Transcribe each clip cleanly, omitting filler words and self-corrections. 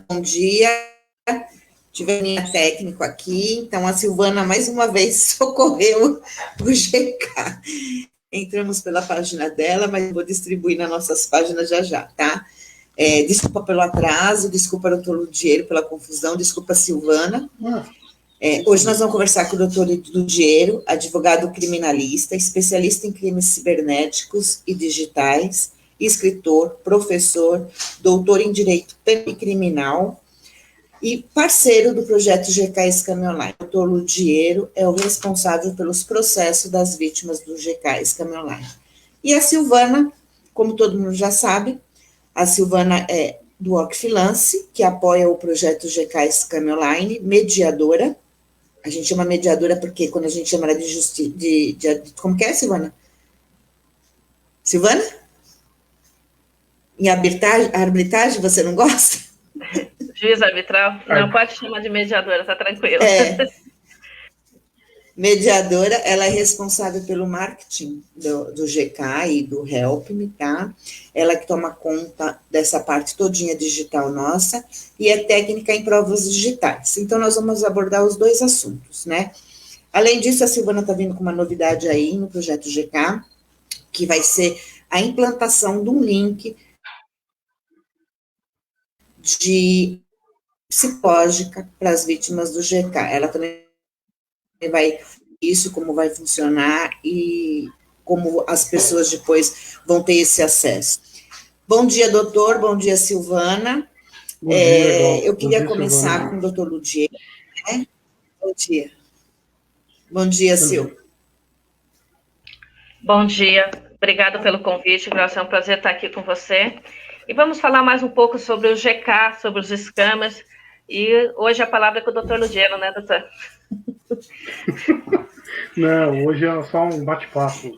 Bom dia. Tive a linha técnico aqui, então a Silvana mais uma vez socorreu o GK. Entramos pela página dela, mas vou distribuir nas nossas páginas já, tá? Desculpa pelo atraso, desculpa, doutor Ludiero, pela confusão, desculpa, Silvana. Hoje nós vamos conversar com o doutor Ludiero, advogado criminalista, especialista em crimes cibernéticos e digitais, escritor, professor, doutor em Direito Penal e Criminal, e parceiro do projeto GK Scam Online. O doutor Ludiero é o responsável pelos processos das vítimas do GK Scam Online. E a Silvana, como todo mundo já sabe, a Silvana é do Ocfilance, que apoia o projeto GK Scam Online, mediadora. A gente chama mediadora porque quando a gente chama ela de justiça... Como que é, Silvana? Silvana? Em arbitragem você não gosta? Juiz arbitral? Não, pode chamar de mediadora, tá tranquilo. Mediadora, ela é responsável pelo marketing do GK e do Help Me, tá? Ela que toma conta dessa parte todinha digital nossa e é técnica em provas digitais. Então, nós vamos abordar os dois assuntos, né? Além disso, a Silvana está vindo com uma novidade aí no projeto GK, que vai ser a implantação de um link de psicológica para as vítimas do GK. Ela também vai isso, como vai funcionar e como as pessoas depois vão ter esse acesso. Bom dia, doutor. Bom dia, Silvana. Bom dia, eu queria começar Silvana. Com o doutor Ludiero, né? Bom dia. Bom dia, Sil. Bom dia. Obrigada pelo convite, Graça. É um prazer estar aqui com você. E vamos falar mais um pouco sobre o GK, sobre os scammers. E hoje a palavra é com o doutor Ludiero, né, doutor? Não, hoje é só um bate-papo.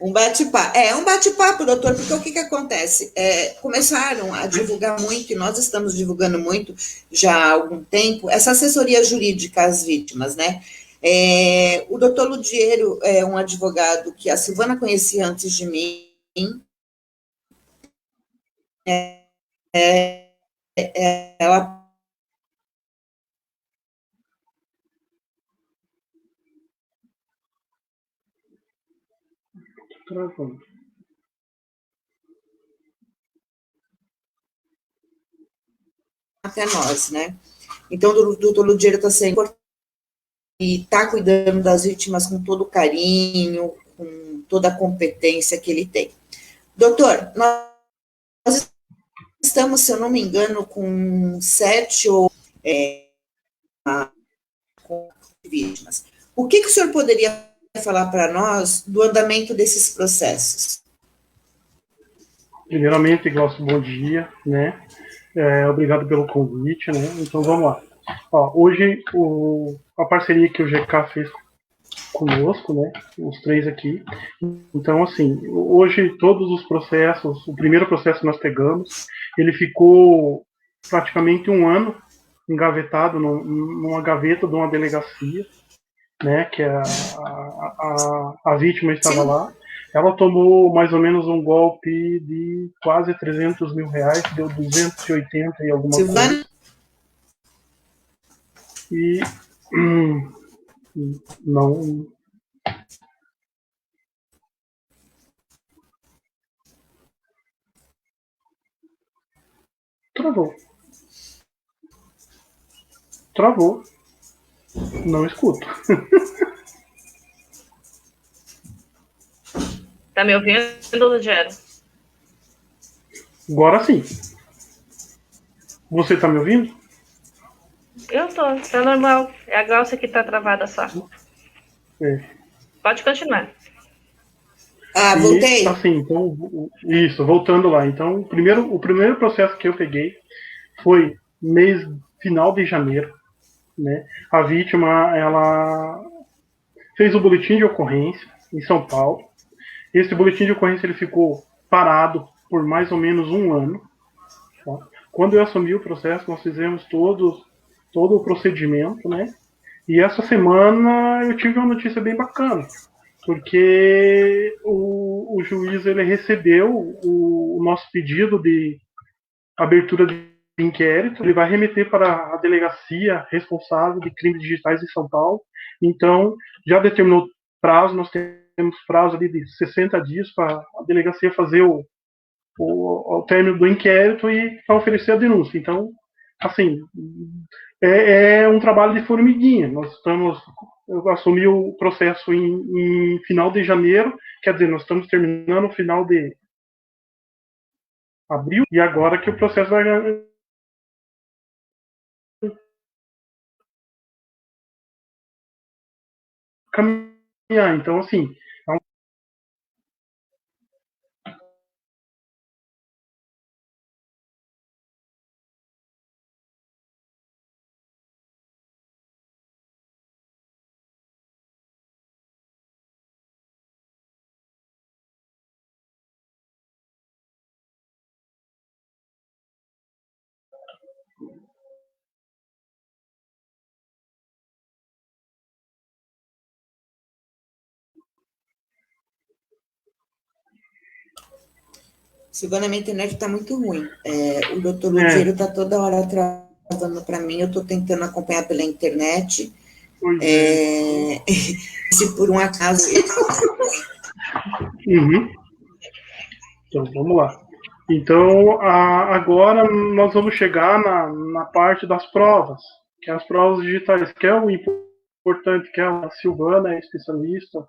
Um bate-papo, doutor, porque o que acontece? Começaram a divulgar muito, e nós estamos divulgando muito já há algum tempo, essa assessoria jurídica às vítimas, né? O doutor Ludiero é um advogado que a Silvana conhecia antes de mim. Ela até nós, né? Então, o doutor Ludiero está sendo importante e está cuidando das vítimas com todo o carinho, com toda a competência que ele tem. Doutor, nós estamos, se eu não me engano, com 7 ou vítimas. O que o senhor poderia falar para nós do andamento desses processos? Primeiramente, Glaucio, bom dia, né? Obrigado pelo convite, né? Então, vamos lá. Hoje, a parceria que o GK fez conosco, né? Os 3 aqui. Então, assim, hoje todos os processos, o primeiro processo que nós pegamos, ele ficou praticamente 1 ano engavetado numa gaveta de uma delegacia, né? Que a vítima estava lá. Ela tomou mais ou menos um golpe de quase 300 mil reais, deu 280 e alguma coisa. E não. Travou. Não escuto. Tá me ouvindo, Ludiero? Agora sim. Você tá me ouvindo? Eu tô, tá normal. É a Glaucia que tá travada só. Pode continuar. Voltei. Assim, então, isso, voltando lá. Então, o primeiro processo que eu peguei foi final de janeiro, né? A vítima, ela fez o boletim de ocorrência em São Paulo. Esse boletim de ocorrência ele ficou parado por mais ou menos 1 ano. Tá? Quando eu assumi o processo, nós fizemos todo o procedimento, né? E essa semana eu tive uma notícia bem bacana, porque o juiz ele recebeu o nosso pedido de abertura de inquérito, ele vai remeter para a delegacia responsável de crimes digitais em São Paulo. Então, já determinou prazo, nós temos prazo ali de 60 dias para a delegacia fazer o término do inquérito e para oferecer a denúncia. Então, assim, é um trabalho de formiguinha. Eu assumi o processo em final de janeiro, quer dizer, nós estamos terminando no final de abril, e agora que o processo vai caminhar. Então, assim, Silvana, minha internet está muito ruim. O doutor Lugero está toda hora atrasando para mim, eu estou tentando acompanhar pela internet. Se por um acaso... Então, vamos lá. Então, agora nós vamos chegar na parte das provas, que é as provas digitais, que é o importante, que a Silvana é especialista,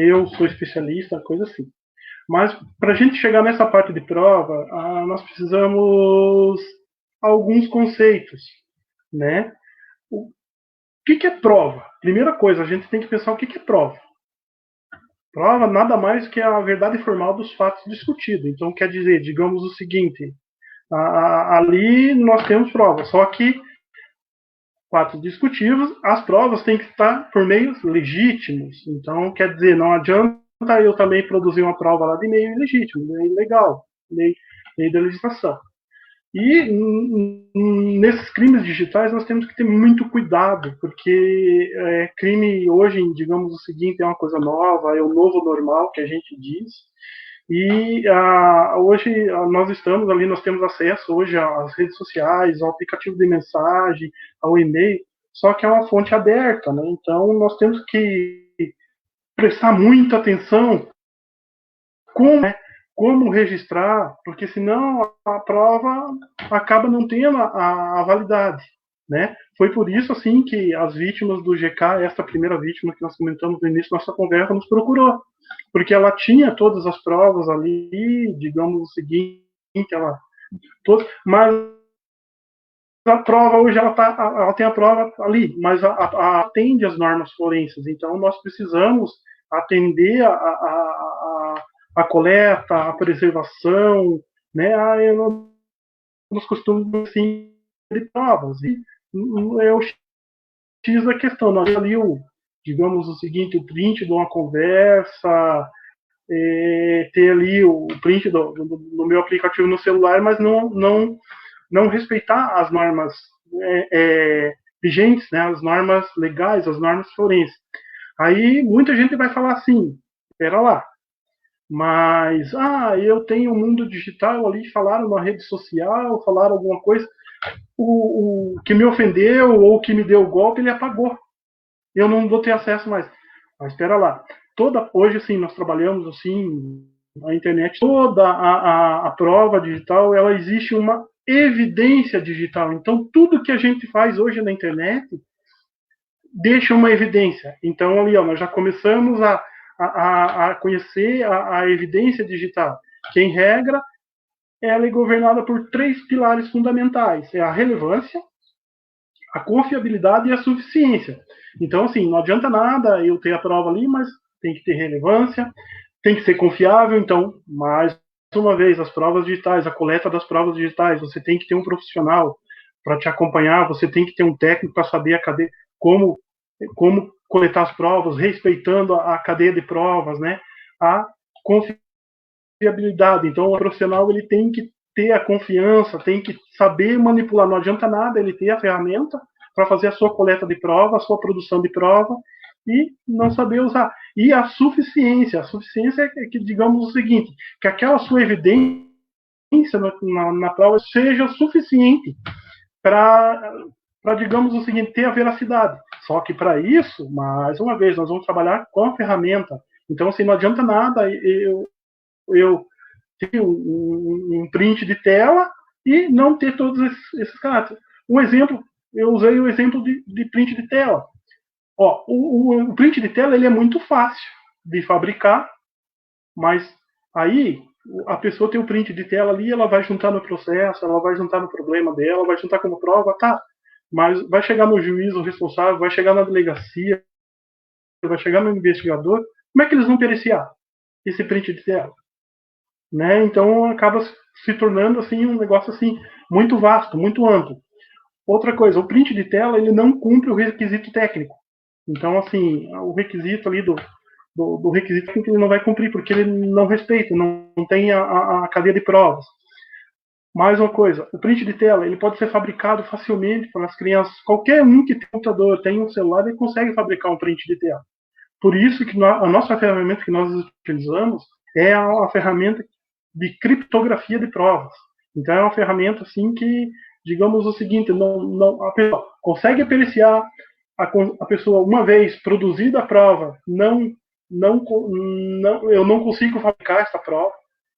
eu sou especialista, coisa assim. Mas, para a gente chegar nessa parte de prova, nós precisamos alguns conceitos, né? O que é prova? Primeira coisa, a gente tem que pensar o que é prova. Prova nada mais que a verdade formal dos fatos discutidos. Então, quer dizer, digamos o seguinte, ali nós temos provas, só que fatos discutíveis, as provas têm que estar por meios legítimos. Então, quer dizer, não adianta eu também produzir uma prova lá de meio ilegítimo, meio ilegal, meio da legislação. E nesses crimes digitais nós temos que ter muito cuidado, porque crime hoje, digamos o seguinte, é uma coisa nova, é o novo normal que a gente diz. E hoje nós estamos ali, nós temos acesso hoje às redes sociais, ao aplicativo de mensagem, ao e-mail, só que é uma fonte aberta, né? Então nós temos que prestar muita atenção como registrar, porque senão a prova acaba não tendo a validade, né? Foi por isso assim que as vítimas do GK, essa primeira vítima que nós comentamos no início da nossa conversa, nos procurou, porque ela tinha todas as provas ali, digamos o seguinte, mas a prova hoje ela tem a prova ali, mas atende às normas forenses, então nós precisamos atender a coleta, a preservação, né? Nós costumamos assim de provas, e é o X da questão. Nós ali digamos o seguinte, o print de uma conversa, ter ali o print do meu aplicativo no celular, mas não respeitar as normas vigentes, né, as normas legais, as normas forenses. Aí muita gente vai falar assim, espera lá, mas eu tenho um mundo digital ali, falaram na rede social, falaram alguma coisa, o que me ofendeu ou que me deu o golpe, ele apagou. Eu não vou ter acesso mais. Mas espera lá. Hoje, assim, nós trabalhamos assim, na internet, toda a prova digital, ela existe uma evidência digital. Então, tudo que a gente faz hoje na internet deixa uma evidência. Então, ali, nós já começamos a conhecer a evidência digital, que, em regra, ela é governada por 3 pilares fundamentais. É a relevância, a confiabilidade e a suficiência. Então, assim, não adianta nada eu ter a prova ali, mas tem que ter relevância, tem que ser confiável. Então, mais uma vez, as provas digitais, a coleta das provas digitais, você tem que ter um profissional para te acompanhar, você tem que ter um técnico para saber como coletar as provas, respeitando a cadeia de provas, né? A confiabilidade. Então, o profissional ele tem que ter a confiança, tem que saber manipular. Não adianta nada ele ter a ferramenta para fazer a sua coleta de prova, a sua produção de prova, e não saber usar. E a suficiência é que, digamos o seguinte, que aquela sua evidência na prova seja suficiente para, digamos o seguinte, ter a veracidade. Só que para isso, mais uma vez, nós vamos trabalhar com a ferramenta. Então, assim, não adianta nada eu ter um print de tela e não ter todos esses caracteres. Um exemplo, eu usei o exemplo de print de tela. Ó, o print de tela ele é muito fácil de fabricar, mas aí a pessoa tem o print de tela ali, ela vai juntar no processo, ela vai juntar no problema dela, vai juntar como prova, tá? Mas vai chegar no juiz o responsável, vai chegar na delegacia, vai chegar no investigador, como é que eles vão periciar esse print de tela? Né? Então acaba se tornando assim um negócio assim muito vasto, muito amplo. Outra coisa, o print de tela ele não cumpre o requisito técnico. Então assim, o requisito ali do requisito técnico ele não vai cumprir porque ele não respeita, não tem a cadeia de provas. Mais uma coisa, o print de tela ele pode ser fabricado facilmente pelas crianças. Qualquer um que tem um computador, tem um celular, ele consegue fabricar um print de tela. Por isso que a nossa ferramenta que nós utilizamos é a ferramenta de criptografia de provas. Então é uma ferramenta assim que, digamos o seguinte, a pessoa consegue periciar a pessoa uma vez produzida a prova, eu não consigo fabricar essa prova.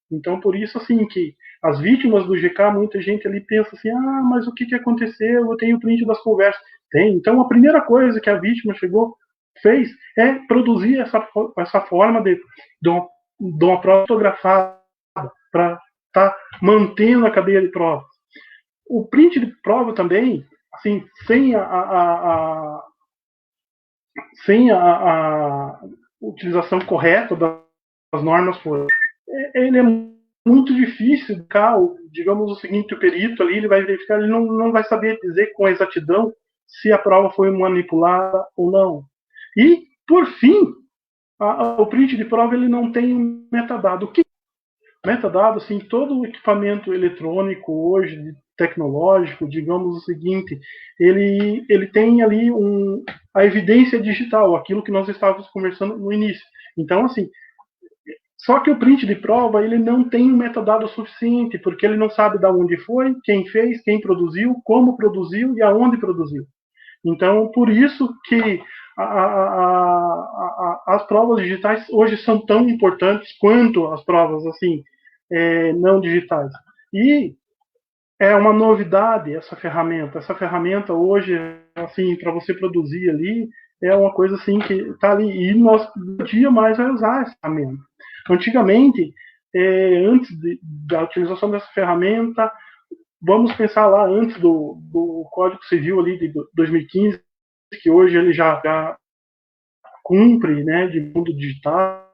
Então por isso assim que as vítimas do GK, muita gente ali pensa assim, mas o que aconteceu? Eu tenho print das conversas. Tem. Então a primeira coisa que a vítima fez é produzir essa forma de uma prova fotografada para estar mantendo a cadeia de provas. O print de prova também, assim, sem a utilização correta das normas forenses, ele é muito difícil, digamos o seguinte, o perito ali, ele vai verificar, ele não vai saber dizer com exatidão se a prova foi manipulada ou não. E, por fim, o print de prova ele não tem um metadado. O que metadado, assim, todo o equipamento eletrônico hoje, tecnológico, digamos o seguinte, ele tem ali a evidência digital, aquilo que nós estávamos conversando no início. Então, assim, só que o print de prova, ele não tem um metadado suficiente, porque ele não sabe de onde foi, quem fez, quem produziu, como produziu e aonde produziu. Então, por isso que as provas digitais hoje são tão importantes quanto as provas assim não digitais. E é uma novidade essa ferramenta. Essa ferramenta hoje, assim, para você produzir ali, é uma coisa assim que está ali. E nós, no dia mais, vai usar essa ferramenta. Antigamente, antes da utilização dessa ferramenta, vamos pensar lá antes do Código Civil ali de 2015, que hoje ele já cumpre, né, de mundo digital,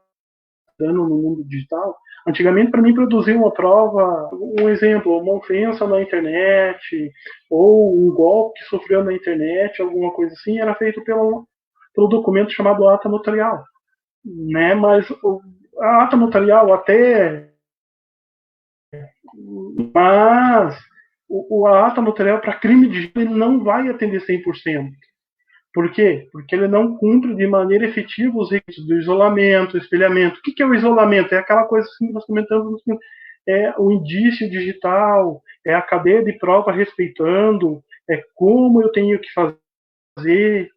dando no mundo digital. Antigamente, para mim, produzir uma prova, um exemplo, uma ofensa na internet, ou um golpe que sofreu na internet, alguma coisa assim, era feito pelo documento chamado ata notarial. Né? Mas a ata notarial mas a ata notarial para crime digital não vai atender 100%. Por quê? Porque ele não cumpre de maneira efetiva os requisitos do isolamento, espelhamento. O que é o isolamento? É aquela coisa que nós comentamos, é o indício digital, é a cadeia de prova respeitando, é como eu tenho que fazer,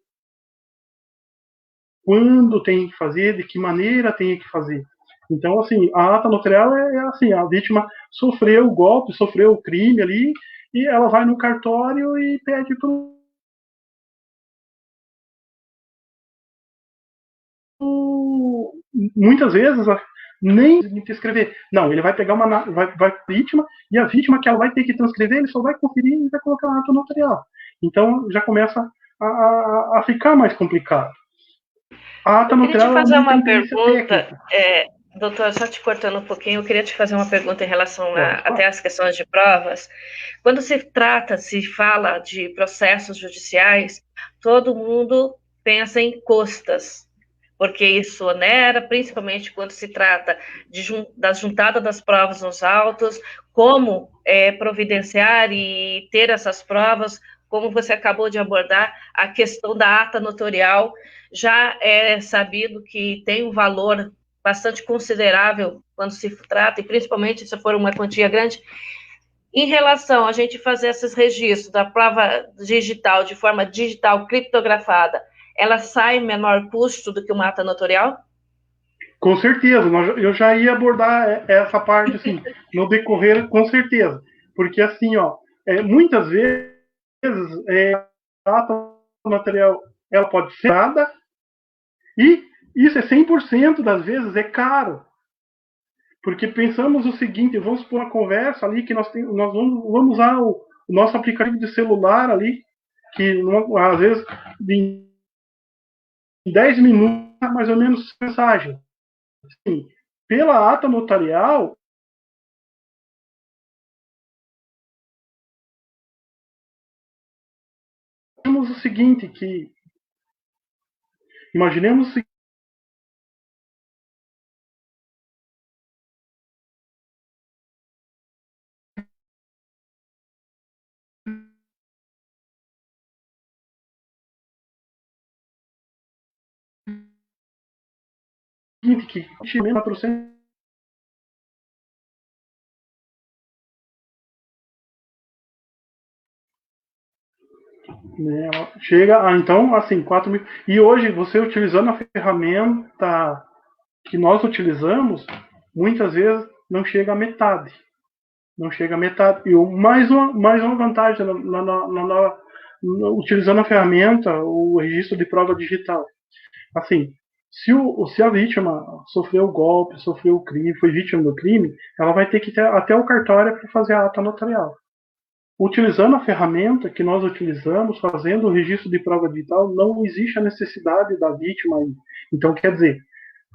quando tenho que fazer, de que maneira tenho que fazer. Então, assim, a ata notarial é assim, a vítima sofreu o golpe, sofreu o crime ali, e ela vai no cartório e pede para muitas vezes nem escrever. Não, ele vai pegar vai vítima, e a vítima que ela vai ter que transcrever, ele só vai conferir e vai colocar na ata notarial. Então já começa a ficar mais complicado. A ata notarial. Eu queria te fazer uma pergunta, doutor, só te cortando um pouquinho, eu queria te fazer uma pergunta em relação até às questões de provas. Quando se fala de processos judiciais, todo mundo pensa em custas, porque isso onera, principalmente quando se trata da juntada das provas nos autos, como providenciar e ter essas provas, como você acabou de abordar, a questão da ata notarial, já é sabido que tem um valor bastante considerável quando se trata, e principalmente se for uma quantia grande, em relação a gente fazer esses registros da prova digital, de forma digital, criptografada, ela sai menor custo do que uma ata notorial? Com certeza, eu já ia abordar essa parte, assim, no decorrer, com certeza. Porque, assim, ó, muitas vezes, a ata notarial, ela pode ser dada, e isso é 100% das vezes é caro. Porque pensamos o seguinte, vamos supor uma conversa ali, que nós vamos usar o nosso aplicativo de celular ali, que às vezes em 10 minutos, mais ou menos, mensagem. Assim, pela ata notarial, temos o seguinte, que imaginemos o seguinte, que 400, né, chega a, então, assim, 4 mil. E hoje, você utilizando a ferramenta que nós utilizamos, muitas vezes não chega a metade. Não chega a metade. E mais uma vantagem utilizando a ferramenta, o registro de prova digital. Assim, se a vítima sofreu o golpe, sofreu o crime, foi vítima do crime, ela vai ter que ter até o cartório para fazer a ata notarial. Utilizando a ferramenta que nós utilizamos, fazendo o registro de prova digital, não existe a necessidade da vítima aí. Então, quer dizer,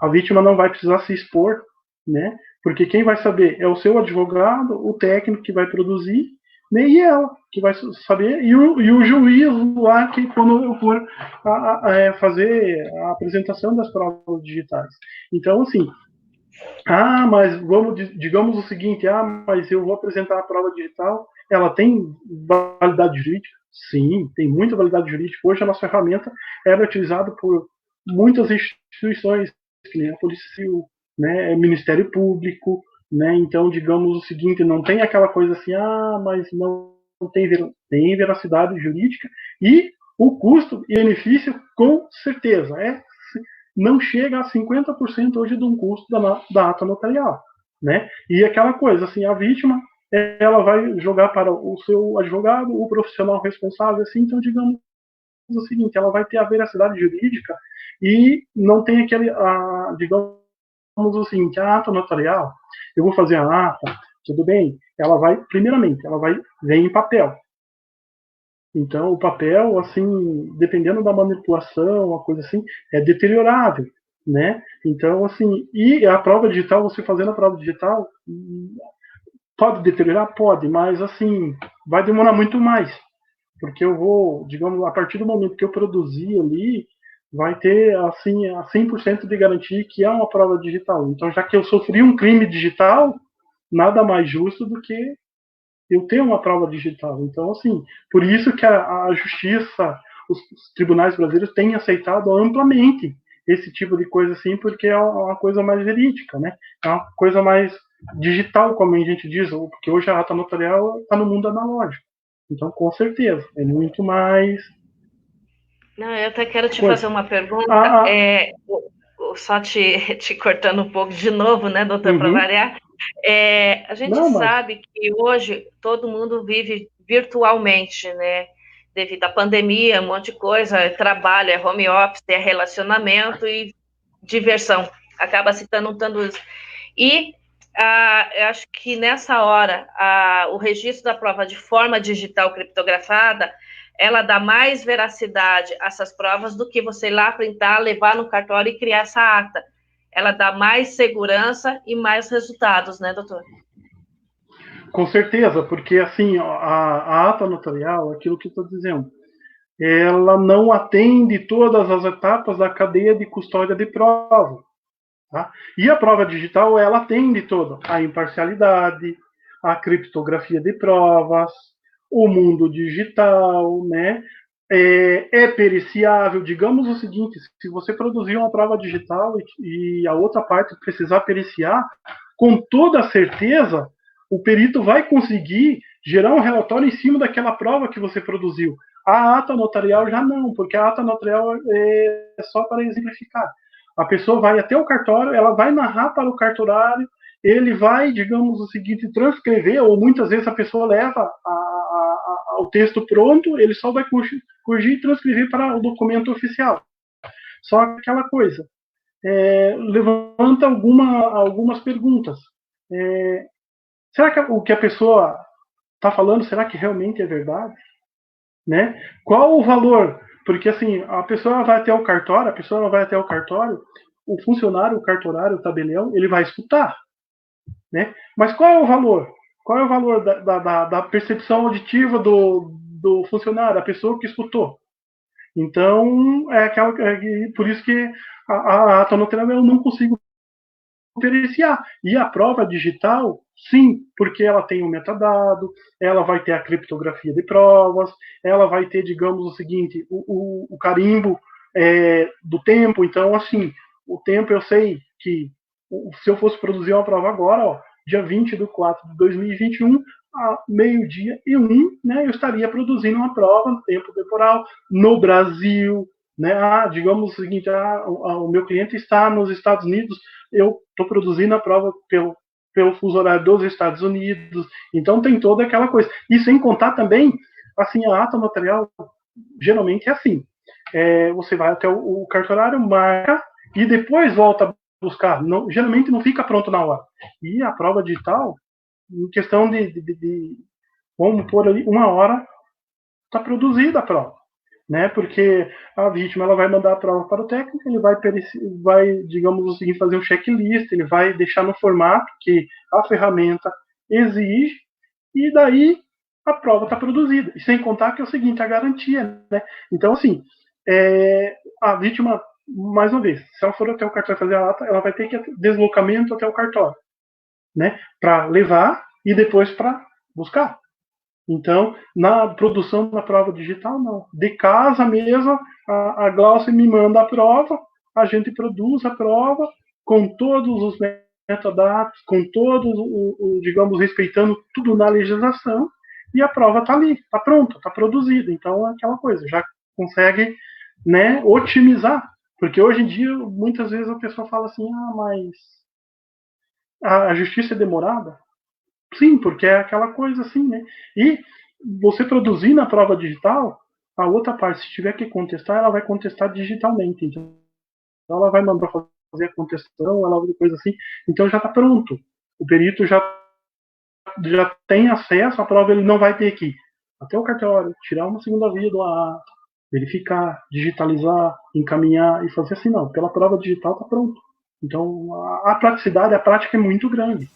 a vítima não vai precisar se expor, né? Porque quem vai saber é o seu advogado, o técnico que vai produzir, né? E ela que vai saber, e o juiz lá que quando eu for fazer a apresentação das provas digitais. Então, assim, mas digamos o seguinte, mas eu vou apresentar a prova digital, ela tem validade jurídica? Sim, tem muita validade jurídica. Hoje a nossa ferramenta é utilizada por muitas instituições, que nem a Polícia Civil, né, Ministério Público, né? Então, digamos o seguinte, não tem aquela coisa assim, mas não tem veracidade jurídica, e o custo e benefício, com certeza, não chega a 50% hoje de um custo da ata notarial, né? E aquela coisa, assim, a vítima, ela vai jogar para o seu advogado, o profissional responsável, assim, então, digamos o seguinte, ela vai ter a veracidade jurídica e não tem digamos o seguinte, a ata notarial, eu vou fazer a ata, tudo bem, primeiramente, ela vem em papel. Então, o papel, assim, dependendo da manipulação, uma coisa assim, é deteriorável, né? Então, assim, e a prova digital, você fazendo a prova digital, pode deteriorar? Pode, mas, assim, vai demorar muito mais. Porque eu vou, digamos, a partir do momento que eu produzir ali, vai ter, assim, a 100% de garantia que é uma prova digital. Então, já que eu sofri um crime digital, nada mais justo do que eu ter uma prova digital. Então, assim, por isso que a justiça, os tribunais brasileiros têm aceitado amplamente esse tipo de coisa, assim, porque é uma coisa mais verídica, né? É uma coisa mais digital, como a gente diz, porque hoje a ata notarial está no mundo analógico. Então, com certeza, é muito mais... Não, eu até quero te fazer uma pergunta, só te cortando um pouco de novo, né, doutor, para variar. A gente sabe que hoje todo mundo vive virtualmente, né? Devido à pandemia, um monte de coisa, trabalho, home office, relacionamento e diversão. Acaba se tanto isso. E eu acho que nessa hora, o registro da prova de forma digital criptografada, ela dá mais veracidade a essas provas do que você ir lá printar, levar no cartório e criar essa ata. Ela dá mais segurança e mais resultados, né, doutor? Com certeza, porque assim, a ata notarial, aquilo que eu estou dizendo, ela não atende todas as etapas da cadeia de custódia de prova. Tá? E a prova digital, ela atende toda a imparcialidade, a criptografia de provas, o mundo digital, né? é periciável. Digamos o seguinte, se você produzir uma prova digital e a outra parte precisar periciar, com toda certeza, o perito vai conseguir gerar um relatório em cima daquela prova que você produziu. A ata notarial já não, porque a ata notarial é só para exemplificar. A pessoa vai até o cartório, ela vai narrar para o cartorário, ele vai, digamos o seguinte, transcrever, ou muitas vezes a pessoa leva o texto pronto, ele só vai corrigir e transcrever para o documento oficial. Só aquela coisa, levanta algumas perguntas. Será que o que a pessoa está falando, será que realmente é verdade? Né? Qual o valor? Porque assim, a pessoa vai até o cartório, o funcionário, o cartorário, o tabelião, ele vai escutar. Né? Mas qual é o valor? Qual é o valor da percepção auditiva do funcionário, da pessoa que escutou? Então, por isso que a ata notarial eu não consigo diferenciar. E a prova digital, sim, porque ela tem um metadado, ela vai ter a criptografia de provas, ela vai ter, digamos o seguinte, o carimbo do tempo. Então, assim, o tempo eu sei que se eu fosse produzir uma prova agora, ó, dia 20/4/2021, a 12:01, né, eu estaria produzindo uma prova no tempo temporal no Brasil, né? Digamos o seguinte, o meu cliente está nos Estados Unidos, eu estou produzindo a prova pelo fuso horário dos Estados Unidos, então tem toda aquela coisa. E sem contar também, assim, a ata notarial geralmente é assim, você vai até o cartorário, marca e depois volta a buscar. Geralmente não fica pronto na hora. E a prova digital, em questão de vamos pôr ali, 1 hora, está produzida a prova. Né? Porque a vítima ela vai mandar a prova para o técnico, ele vai, digamos o seguinte, fazer um checklist, ele vai deixar no formato que a ferramenta exige, e daí a prova está produzida. E sem contar que é o seguinte, a garantia. Né? Então, assim, a vítima, mais uma vez, se ela for até o cartório fazer a ata, ela vai ter que ir deslocamento até o cartório, né? Para levar e depois para buscar. Então, na produção da prova digital, não. De casa mesmo, a Glaucia me manda a prova, a gente produz a prova com todos os metadados, com todos, digamos, respeitando tudo na legislação, e a prova está ali, está pronta, está produzida. Então, é aquela coisa, já consegue, né, otimizar. Porque hoje em dia, muitas vezes a pessoa fala assim, mas a justiça é demorada. Sim, porque é aquela coisa assim, né? E você produzir na prova digital, a outra parte, se tiver que contestar, ela vai contestar digitalmente. Então, ela vai mandar fazer a contestação, ela vai coisa assim. Então, já está pronto. O perito já tem acesso à prova, ele não vai ter que ir até o cartório, tirar uma segunda via do AA, verificar, digitalizar, encaminhar e fazer assim, não. Pela prova digital está pronto. Então, a praticidade, a prática é muito grande.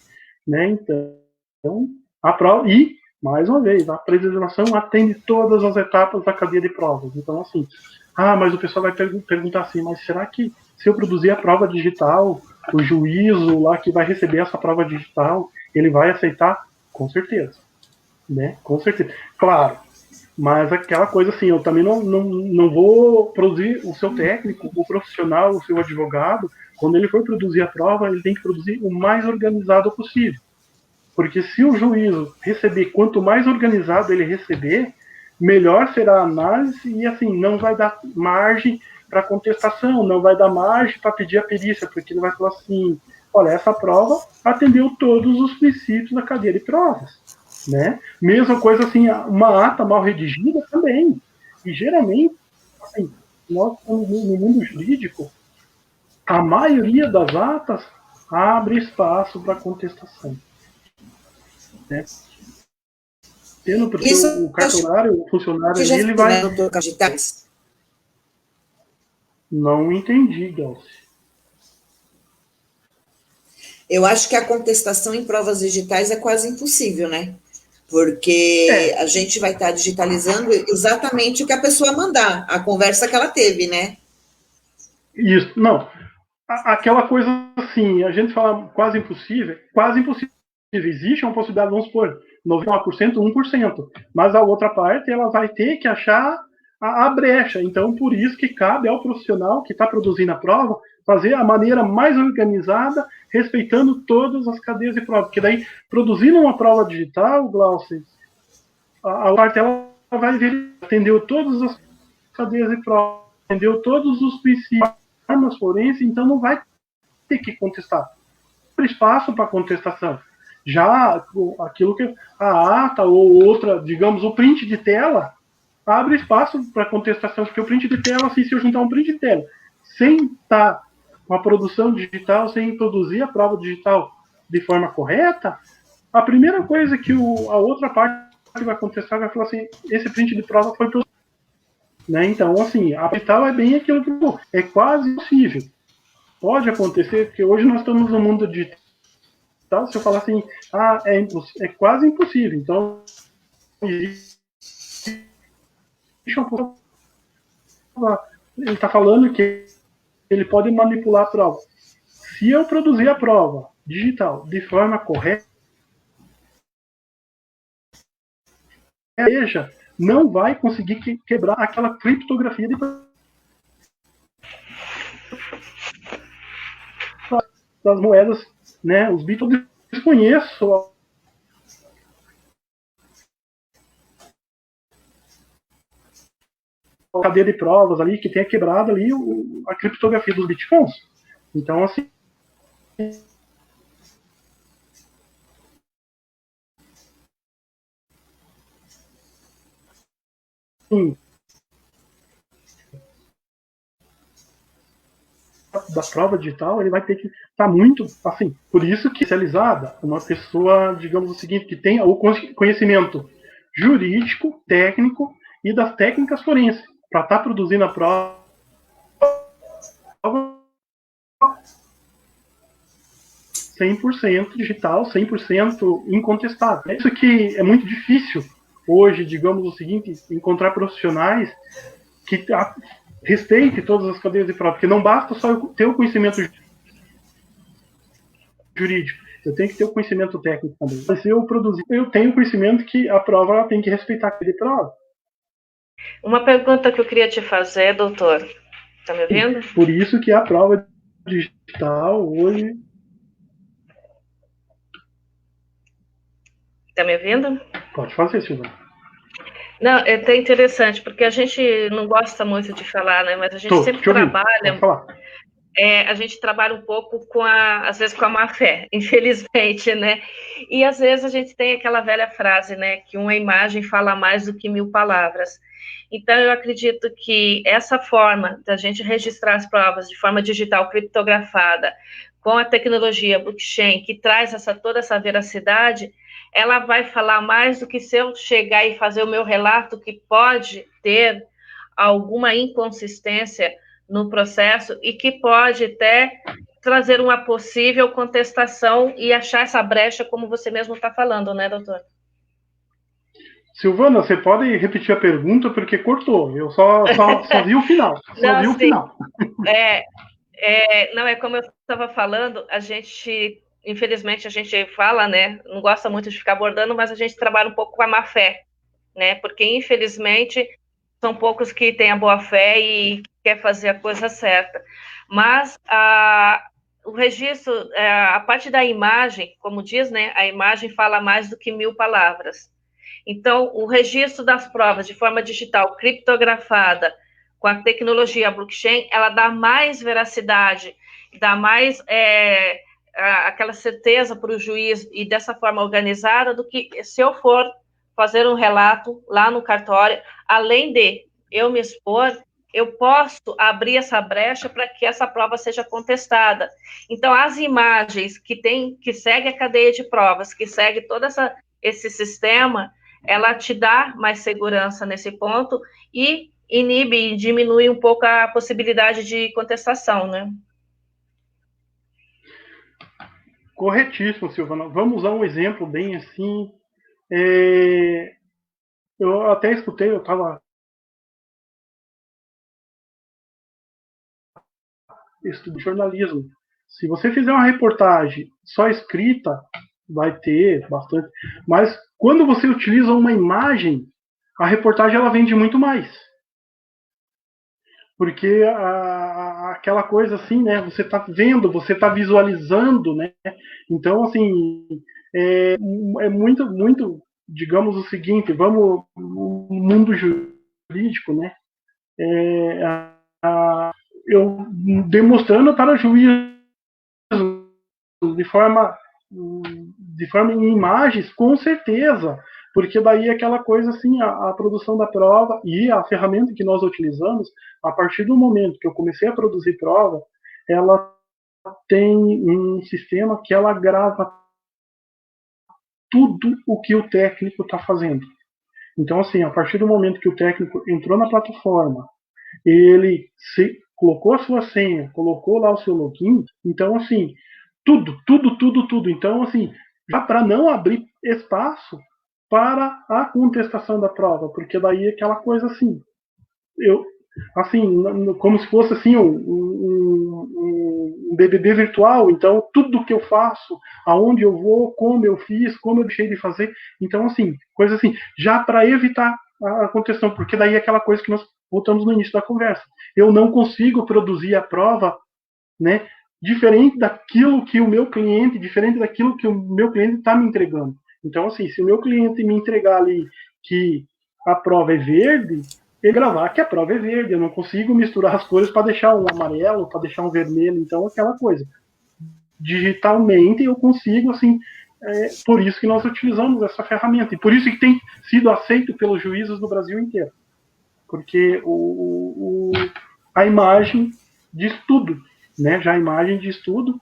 Né? Então, a prova, e, mais uma vez, a preservação atende todas as etapas da cadeia de provas. Então, assim, mas o pessoal vai perguntar assim, mas será que se eu produzir a prova digital, o juízo lá que vai receber essa prova digital, ele vai aceitar? Com certeza. Né? Com certeza. Claro, mas aquela coisa assim, eu também não vou produzir o seu técnico, o profissional, o seu advogado, quando ele for produzir a prova, ele tem que produzir o mais organizado possível. Porque se o juízo receber, quanto mais organizado ele receber, melhor será a análise e, assim, não vai dar margem para contestação, não vai dar margem para pedir a perícia, porque ele vai falar assim, olha, essa prova atendeu todos os princípios da cadeia de provas. Né? Mesma coisa assim, uma ata mal redigida também. E, geralmente, assim, nós, no mundo jurídico, a maioria das atas abre espaço para contestação. Né? Tendo, porque o cartorário, o funcionário ali, ele vai... Não entendi, Glaucia. Eu acho que a contestação em provas digitais é quase impossível, né? Porque a gente vai estar digitalizando exatamente o que a pessoa mandar, a conversa que ela teve, né? Isso, não. Aquela coisa assim, a gente fala quase impossível. Existe uma possibilidade, vamos supor, 99%, 1%. Mas a outra parte, ela vai ter que achar a brecha. Então, por isso que cabe ao profissional que está produzindo a prova fazer a maneira mais organizada, respeitando todas as cadeias de prova. Porque daí, produzindo uma prova digital, Glaucio, a parte ela vai ver, atendeu todas as cadeias de prova, atendeu todos os princípios, armas forenses, então não vai ter que contestar. Abre espaço para contestação. Já aquilo que a ata ou outra, digamos, o print de tela, abre espaço para contestação, porque o print de tela, assim, se eu juntar um print de tela sem estar com a produção digital, sem produzir a prova digital de forma correta, a primeira coisa que a outra parte vai contestar vai falar assim, esse print de prova foi produzido. Né? Então, assim, a digital é bem aquilo que é quase impossível. Pode acontecer, porque hoje nós estamos no mundo digital, se eu falar assim, é quase impossível. Então, ele está falando que ele pode manipular a prova. Se eu produzir a prova digital de forma correta, veja, não vai conseguir quebrar aquela criptografia das moedas, né? Os bits eu desconheço a cadeia de provas ali que tenha quebrado ali a criptografia dos bitcoins. Então, assim, da prova digital, ele vai ter que estar muito, assim, por isso que especializada, uma pessoa, digamos o seguinte, que tenha o conhecimento jurídico, técnico e das técnicas forenses, para estar produzindo a prova 100% digital, 100% incontestável. É isso que é muito difícil hoje, digamos o seguinte, encontrar profissionais que respeite todas as cadeias de prova, porque não basta só eu ter o conhecimento jurídico, eu tenho que ter o conhecimento técnico também. Mas se eu produzir, eu tenho conhecimento que a prova ela tem que respeitar a cadeia de prova. Uma pergunta que eu queria te fazer, doutor, está me ouvindo? Por isso que a prova digital hoje... Está me ouvindo? Pode fazer, Silvana. Não, é até interessante, porque a gente não gosta muito de falar, né? Mas a gente sempre trabalha. A gente trabalha um pouco às vezes com a má fé, infelizmente, né? E às vezes a gente tem aquela velha frase, né? Que uma imagem fala mais do que 1000 palavras. Então, eu acredito que essa forma da gente registrar as provas de forma digital, criptografada, com a tecnologia blockchain, que traz toda essa veracidade, ela vai falar mais do que se eu chegar e fazer o meu relato, que pode ter alguma inconsistência no processo e que pode até trazer uma possível contestação e achar essa brecha, como você mesmo está falando, né, doutor? Silvana, você pode repetir a pergunta, porque cortou. Eu só vi o final. O final. Não, é como eu estava falando, infelizmente, a gente fala, né, não gosta muito de ficar abordando, mas a gente trabalha um pouco com a má fé, né, porque, infelizmente, são poucos que têm a boa fé e quer fazer a coisa certa. Mas o registro, a parte da imagem, como diz, né, a imagem fala mais do que 1000 palavras. Então, o registro das provas de forma digital, criptografada, com a tecnologia blockchain, ela dá mais veracidade, dá mais aquela certeza para o juiz e dessa forma organizada do que se eu for fazer um relato lá no cartório, além de eu me expor, eu posso abrir essa brecha para que essa prova seja contestada. Então, as imagens que segue a cadeia de provas, que segue todo esse sistema, ela te dá mais segurança nesse ponto e inibe e diminui um pouco a possibilidade de contestação, né? Corretíssimo, Silvana. Vamos usar um exemplo bem assim. Eu até escutei, eu estava estudando jornalismo. Se você fizer uma reportagem só escrita, vai ter bastante. Mas quando você utiliza uma imagem, a reportagem ela vende muito mais. porque aquela coisa assim, né, você está vendo, você está visualizando, né, então, assim, é muito, muito, digamos o seguinte, vamos, no mundo jurídico, né, eu demonstrando para juízes de forma em imagens, com certeza, porque daí aquela coisa assim, a produção da prova e a ferramenta que nós utilizamos, a partir do momento que eu comecei a produzir prova, ela tem um sistema que ela grava tudo o que o técnico está fazendo. Então, assim, a partir do momento que o técnico entrou na plataforma, ele colocou a sua senha, colocou lá o seu login, então, assim, tudo. Então, assim, já para não abrir espaço para a contestação da prova, porque daí é aquela coisa assim, como se fosse assim um BBB virtual, então tudo que eu faço, aonde eu vou, como eu fiz, como eu deixei de fazer, então assim, coisa assim, já para evitar a contestação, porque daí é aquela coisa que nós voltamos no início da conversa, eu não consigo produzir a prova, né, diferente daquilo que o meu cliente está me entregando. Então, assim, se o meu cliente me entregar ali que a prova é verde, ele gravar que a prova é verde, eu não consigo misturar as cores para deixar um amarelo, para deixar um vermelho, então aquela coisa. Digitalmente eu consigo, assim, por isso que nós utilizamos essa ferramenta, e por isso que tem sido aceito pelos juízes do Brasil inteiro. Porque a imagem diz tudo, né? Já a imagem diz tudo,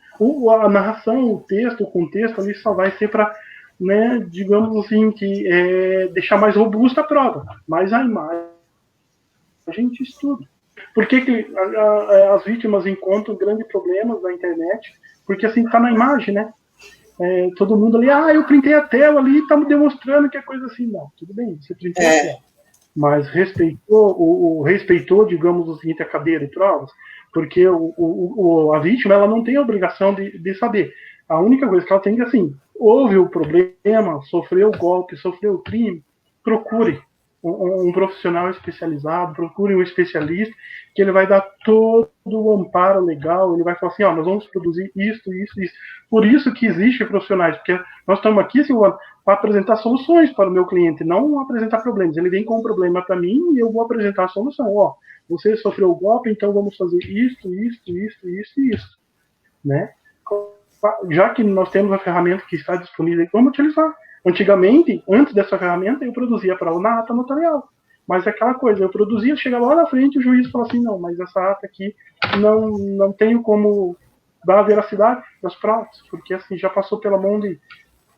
a narração, o texto, o contexto ali só vai ser para, né, digamos assim, que deixar mais robusta a prova, mas a imagem diz tudo. Por que as vítimas encontram grandes problemas na internet? Porque assim, tá na imagem, né? Todo mundo ali, eu printei a tela ali, tá me demonstrando que é coisa assim. Não, tudo bem, você printou a tela. Mas respeitou, digamos o seguinte, a cadeia de provas, porque a vítima ela não tem a obrigação de saber. A única coisa que ela tem é assim, houve o problema, sofreu o golpe, sofreu o crime, procure um profissional especializado, procure um especialista, que ele vai dar todo o amparo legal, ele vai falar assim, nós vamos produzir isso. Por isso que existem profissionais, porque nós estamos aqui, Silvana, para apresentar soluções para o meu cliente, não apresentar problemas. Ele vem com um problema para mim e eu vou apresentar a solução. Você sofreu o golpe, então vamos fazer isso, né? Já que nós temos a ferramenta que está disponível, vamos utilizar. Antigamente, antes dessa ferramenta, eu produzia a prova na ata notarial. Mas é aquela coisa, eu produzia, chegava lá na frente, o juiz falava assim, não, mas essa ata aqui não tenho como dar a veracidade das provas, porque assim, já passou pela mão de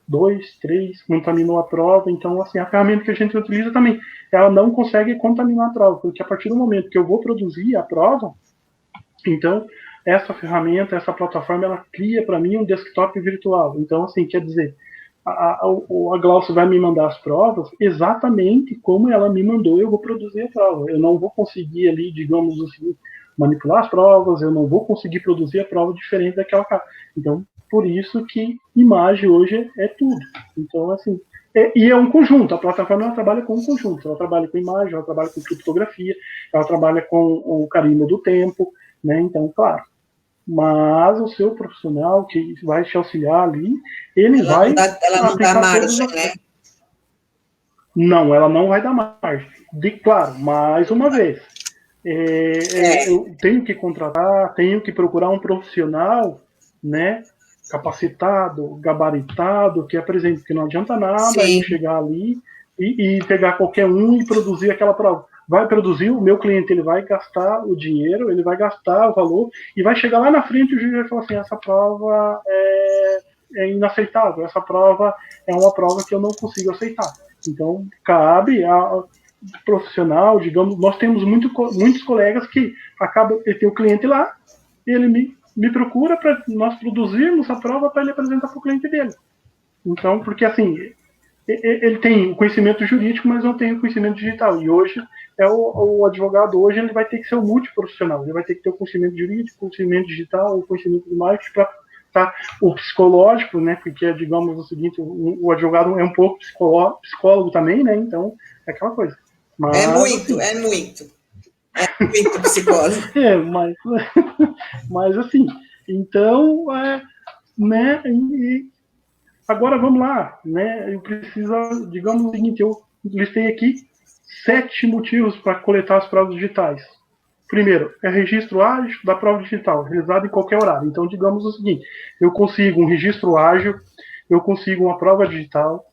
2, 3, contaminou a prova, então assim, a ferramenta que a gente utiliza também, ela não consegue contaminar a prova, porque a partir do momento que eu vou produzir a prova, então essa ferramenta, essa plataforma, ela cria para mim um desktop virtual, então assim, quer dizer, a Glaucia vai me mandar as provas exatamente como ela me mandou, eu vou produzir a prova. Eu não vou conseguir ali, digamos assim, manipular as provas, eu não vou conseguir produzir a prova diferente daquela cara. Então, por isso que imagem hoje é tudo. Então, assim, e é um conjunto, a plataforma ela trabalha com um conjunto, ela trabalha com imagem, ela trabalha com criptografia, ela trabalha com o carimbo do tempo, né? Então, claro. Mas o seu profissional que vai te auxiliar ali, ela não dá margem, né? Não, ela não vai dar margem. Claro, mais uma vez, eu tenho que contratar, tenho que procurar um profissional, né, capacitado, gabaritado, que apresente, porque não adianta nada eu chegar ali e pegar qualquer um e produzir aquela prova. Vai produzir, o meu cliente ele vai gastar o dinheiro, ele vai gastar o valor e vai chegar lá na frente e o juiz vai falar assim, essa prova é inaceitável, essa prova é uma prova que eu não consigo aceitar. Então, cabe ao profissional, digamos, nós temos muitos colegas que acabam, tem o cliente lá, ele me procura para nós produzirmos a prova para ele apresentar para o cliente dele. Então, porque assim, ele tem o conhecimento jurídico, mas não tem o conhecimento digital. E hoje, o advogado hoje ele vai ter que ser um multiprofissional. Ele vai ter que ter o conhecimento jurídico, o conhecimento digital, o conhecimento de marketing, o psicológico, né? Porque, digamos o seguinte, o advogado é um pouco psicólogo também, né? Então, é aquela coisa. Mas, é muito. muito psicólogo. Mas assim, então, né, agora vamos lá, né, eu preciso, digamos o seguinte, eu listei aqui 7 motivos para coletar as provas digitais. Primeiro, é registro ágil da prova digital, realizado em qualquer horário. Então, digamos o seguinte, eu consigo um registro ágil, eu consigo uma prova digital,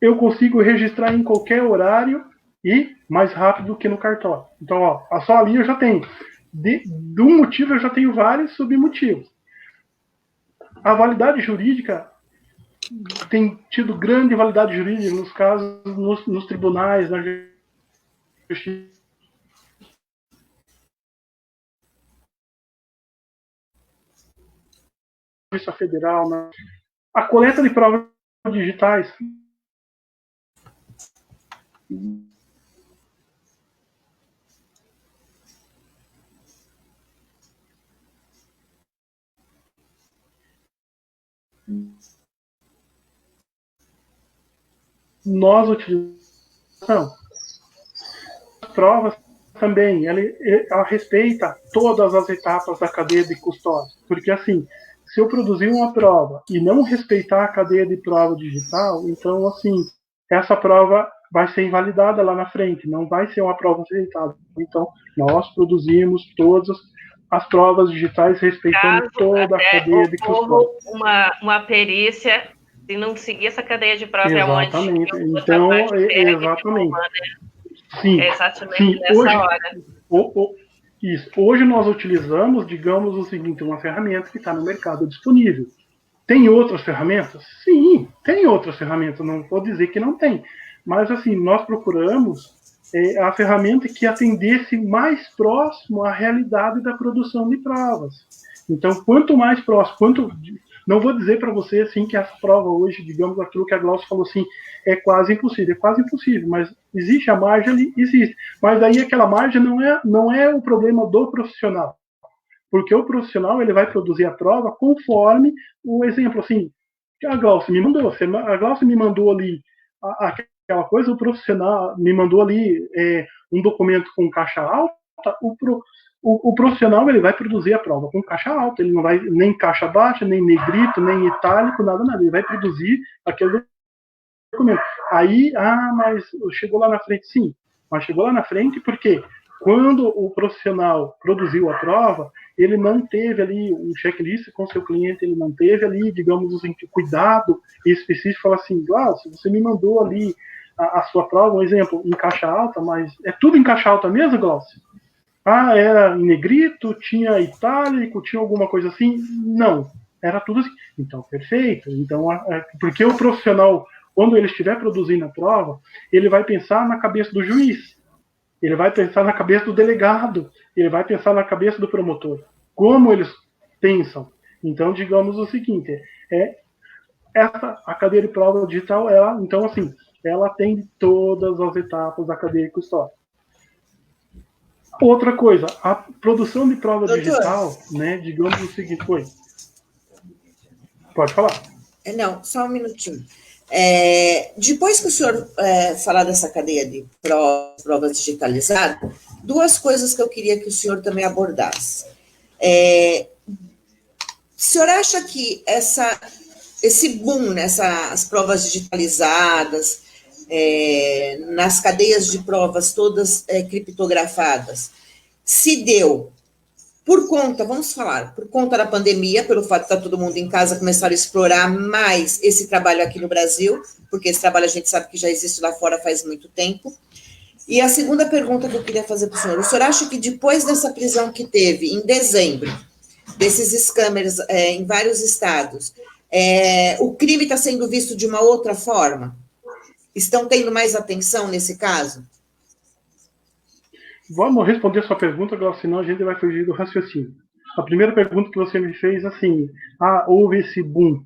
eu consigo registrar em qualquer horário e mais rápido que no cartório. Então, ó, só ali eu já tenho. Do motivo eu já tenho vários submotivos. A validade jurídica tem tido grande validade jurídica nos casos, nos tribunais, na justiça federal. A coleta de provas digitais nós utilizamos provas também, ela respeita todas as etapas da cadeia de custódia, porque assim, se eu produzir uma prova e não respeitar a cadeia de prova digital, então assim, essa prova vai ser invalidada lá na frente, não vai ser uma prova aceitada. Então, nós produzimos todas as provas digitais respeitando toda a cadeia de custódia. Uma perícia de não seguir essa cadeia de prova. Exatamente. Então, exatamente. Sim, exatamente nessa hoje, hora. Isso. Hoje nós utilizamos, digamos o seguinte, uma ferramenta que está no mercado disponível. Tem outras ferramentas? Sim, tem outras ferramentas, não vou dizer que não tem. Mas assim, nós procuramos a ferramenta que atendesse mais próximo à realidade da produção de provas. Então, quanto mais próximo, não vou dizer para você assim que essa prova hoje, digamos aquilo que a Glaucia falou assim, é quase impossível, mas existe a margem ali, existe. Mas daí aquela margem não é o problema do profissional, porque o profissional ele vai produzir a prova conforme o exemplo assim, a Glaucia me mandou ali aquela coisa, o profissional me mandou ali um documento com caixa alta, o profissional ele vai produzir a prova com caixa alta, ele não vai nem caixa baixa, nem negrito, nem itálico, nada, ele vai produzir aquele documento. Aí, mas chegou lá na frente, sim, mas chegou lá na frente porque quando o profissional produziu a prova, ele não teve ali um checklist com seu cliente, ele não teve ali, digamos assim, cuidado específico, falar assim, se você me mandou ali a sua prova, um exemplo, em caixa alta, mas é tudo em caixa alta mesmo, Glaucia? Era em negrito, tinha itálico, tinha alguma coisa assim? Não, era tudo assim. Então, perfeito. Então, porque o profissional, quando ele estiver produzindo a prova, ele vai pensar na cabeça do juiz, ele vai pensar na cabeça do delegado, ele vai pensar na cabeça do promotor. Como eles pensam? Então, digamos o seguinte, a cadeia de prova digital, então, assim, ela tem todas as etapas da cadeia de custódia. Outra coisa, a produção de prova digital, né, digamos o seguinte, pode falar. Não, só um minutinho. Depois que o senhor falar dessa cadeia de provas digitalizadas, 2 coisas que eu queria que o senhor também abordasse. O senhor acha que esse boom nessas provas digitalizadas, nas cadeias de provas todas criptografadas, se deu por conta da pandemia, pelo fato de estar todo mundo em casa, começaram a explorar mais esse trabalho aqui no Brasil, porque esse trabalho a gente sabe que já existe lá fora faz muito tempo. E a segunda pergunta que eu queria fazer para o senhor acha que depois dessa prisão que teve em dezembro, desses scammers em vários estados, o crime está sendo visto de uma outra forma? Estão tendo mais atenção nesse caso? Vamos responder sua pergunta, Glaucia, senão a gente vai fugir do raciocínio. A primeira pergunta que você me fez, assim, houve esse boom.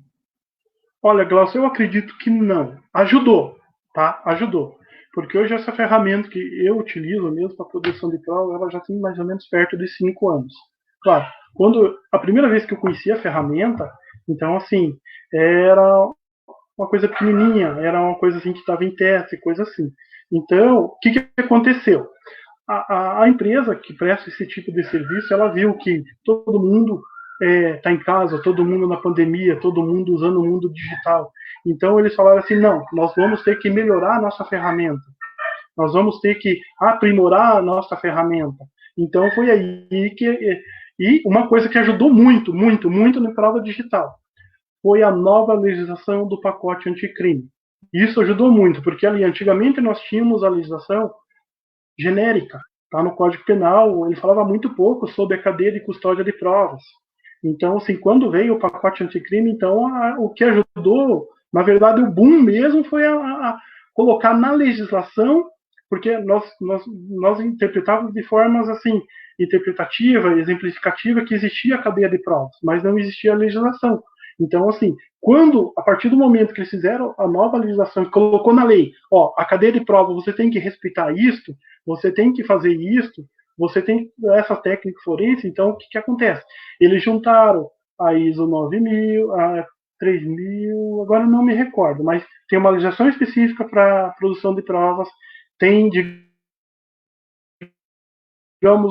Olha, Glaucia, eu acredito que não. Ajudou, tá? Ajudou. Porque hoje essa ferramenta que eu utilizo mesmo para produção de prova, ela já tem mais ou menos perto de 5 anos. Claro, a primeira vez que eu conheci a ferramenta, então, assim, era uma coisa pequenininha, era uma coisa assim que estava em teste, coisa assim. Então, o que aconteceu? a empresa que presta esse tipo de serviço, ela viu que todo mundo está em casa, todo mundo na pandemia, todo mundo usando o mundo digital. Então eles falaram assim, não, nós vamos ter que melhorar a nossa ferramenta, nós vamos ter que aprimorar a nossa ferramenta. Então foi aí que... E uma coisa que ajudou muito, muito, muito na prova digital foi a nova legislação do pacote anticrime. Isso ajudou muito, porque ali antigamente nós tínhamos a legislação genérica, tá? No Código Penal ele falava muito pouco sobre a cadeia de custódia de provas. Então, assim, quando veio o pacote anticrime, então o que ajudou, na verdade, o boom mesmo foi a colocar na legislação, porque nós interpretávamos de formas assim, interpretativa, exemplificativa, que existia a cadeia de provas, mas não existia a legislação. Então, assim, a partir do momento que eles fizeram a nova legislação, que colocou na lei, a cadeia de prova, você tem que respeitar isto, você tem que fazer isto, você tem essa técnica forense, então o que acontece? Eles juntaram a ISO 9000, a 3000, agora não me recordo, mas tem uma legislação específica para produção de provas, tem, digamos,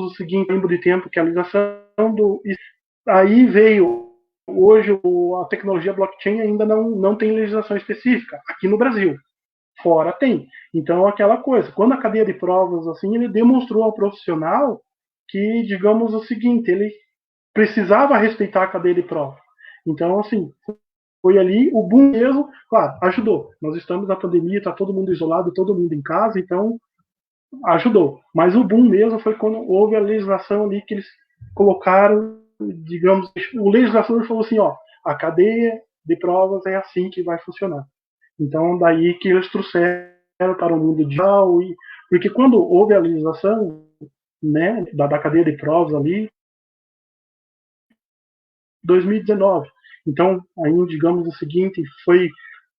o seguinte tempo de tempo, que é a legislação do... Aí veio, hoje a tecnologia blockchain ainda não tem legislação específica, aqui no Brasil. Fora tem. Então, aquela coisa, quando a cadeia de provas, assim, ele demonstrou ao profissional que, digamos, o seguinte, ele precisava respeitar a cadeia de prova. Então, assim, foi ali o boom mesmo, claro, ajudou. Nós estamos na pandemia, está todo mundo isolado, todo mundo em casa, então ajudou. Mas o boom mesmo foi quando houve a legislação ali que eles colocaram, digamos, o legislador falou assim, a cadeia de provas é assim que vai funcionar. Então, daí que eles trouxeram para o mundo digital, porque quando houve a legislação, né, da cadeia de provas ali, 2019. Então, aí, digamos o seguinte, foi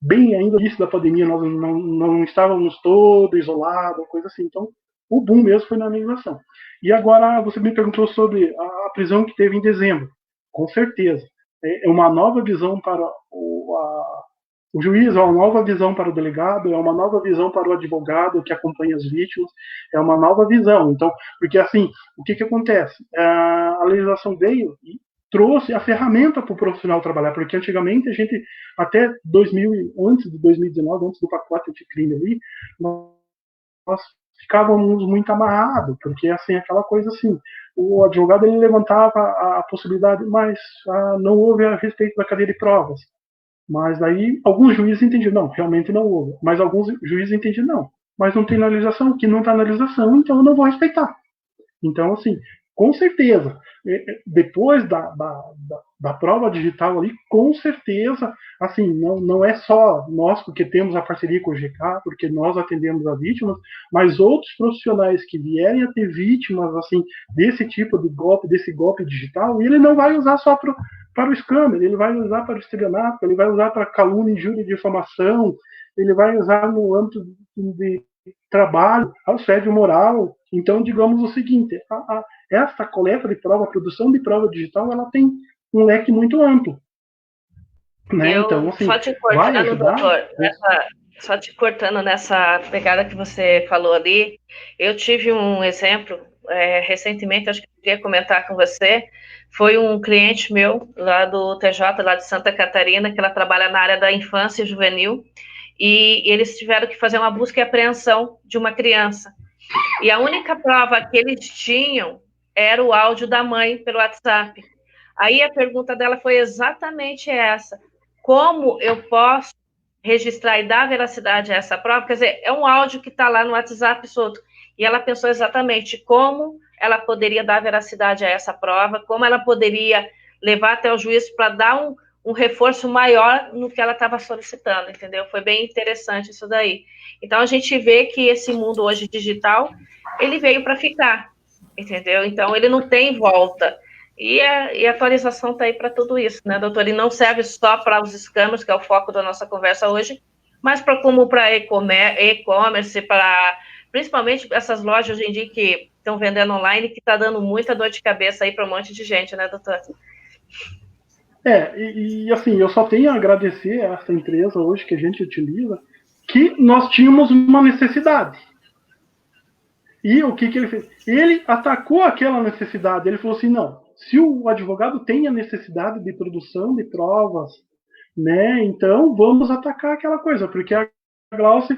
bem ainda no início da pandemia, nós não estávamos todos isolados, coisa assim. Então, o boom mesmo foi na legislação. E agora, você me perguntou sobre a prisão que teve em dezembro. Com certeza. É uma nova visão para o juiz, é uma nova visão para o delegado, é uma nova visão para o advogado que acompanha as vítimas, é uma nova visão. Então, porque assim, o que acontece? A legislação veio e trouxe a ferramenta para o profissional trabalhar, porque antigamente a gente, até 2000, antes de 2019, antes do pacote anticrime ali, nós ficávamos muito amarrados, porque assim, aquela coisa assim, o advogado ele levantava a possibilidade, mas não houve a respeito da cadeia de provas. Mas aí alguns juízes entendiam, não, realmente não houve. Mas alguns juízes entendiam, não, mas não tem na legislação, que não está na legislação, então eu não vou respeitar. Então, assim, com certeza, depois da prova digital ali, com certeza, assim, não é só nós, porque temos a parceria com o GK, porque nós atendemos a vítimas, mas outros profissionais que vierem a ter vítimas, assim, desse tipo de golpe, desse golpe digital, e ele não vai usar só para o scammer, ele vai usar para o estelionato, ele vai usar para calúnia, injúria, difamação, ele vai usar no âmbito de trabalho, assédio moral. Então, digamos o seguinte, essa coleta de prova, a produção de prova digital, ela tem um leque muito amplo. Né? Então, assim, só te cortando, doutor, só te cortando nessa pegada que você falou ali, eu tive um exemplo, recentemente, acho que eu queria comentar com você, foi um cliente meu, lá do TJ, lá de Santa Catarina, que ela trabalha na área da infância e juvenil, e eles tiveram que fazer uma busca e apreensão de uma criança. E a única prova que eles tinham era o áudio da mãe pelo WhatsApp. Aí a pergunta dela foi exatamente essa: como eu posso registrar e dar veracidade a essa prova? Quer dizer, é um áudio que está lá no WhatsApp solto. E ela pensou exatamente como ela poderia dar veracidade a essa prova, como ela poderia levar até o juiz para dar um reforço maior no que ela estava solicitando, entendeu? Foi bem interessante isso daí. Então, a gente vê que esse mundo hoje digital, ele veio para ficar, entendeu? Então, ele não tem volta. E a atualização está aí para tudo isso, né, doutor? E não serve só para os scammers, que é o foco da nossa conversa hoje, mas como para e-commerce, para principalmente essas lojas hoje em dia que estão vendendo online, que está dando muita dor de cabeça aí para um monte de gente, né, doutor? E assim, eu só tenho a agradecer a essa empresa hoje que a gente utiliza, que nós tínhamos uma necessidade. E o que ele fez? Ele atacou aquela necessidade. Ele falou assim, não, se o advogado tem a necessidade de produção de provas, né, então vamos atacar aquela coisa, porque a Glaucia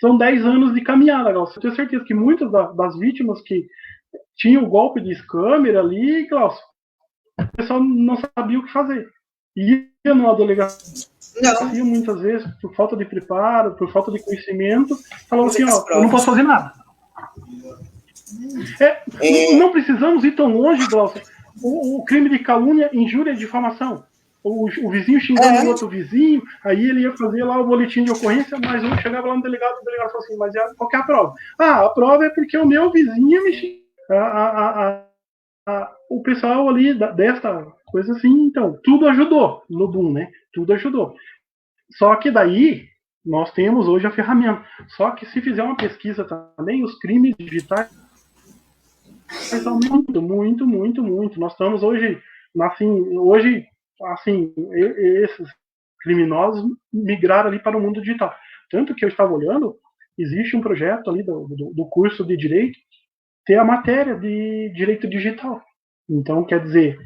são 10 anos de caminhada, Glaucia. Eu tenho certeza que muitas das vítimas que tinham o golpe de câmera ali, Glaucia, o pessoal não sabia o que fazer. Ia numa delegacia, muitas vezes, por falta de preparo, por falta de conhecimento, falava assim, ó, eu não posso fazer nada. Não precisamos ir tão longe, Glaucia. O crime de calúnia, injúria e difamação. O vizinho xingando o outro vizinho, aí ele ia fazer lá o boletim de ocorrência, mas um chegava lá no delegado, o delegado falou assim, mas qual que é a prova? A prova é porque o meu vizinho me xingou. O pessoal ali desta coisa assim, então, tudo ajudou no boom, né? Tudo ajudou. Só que daí, nós temos hoje a ferramenta. Só que se fizer uma pesquisa também, os crimes digitais aumentam muito. Nós estamos hoje, assim, esses criminosos migraram ali para o mundo digital. Tanto que eu estava olhando, existe um projeto ali do curso de Direito, ter a matéria de Direito Digital. Então, quer dizer,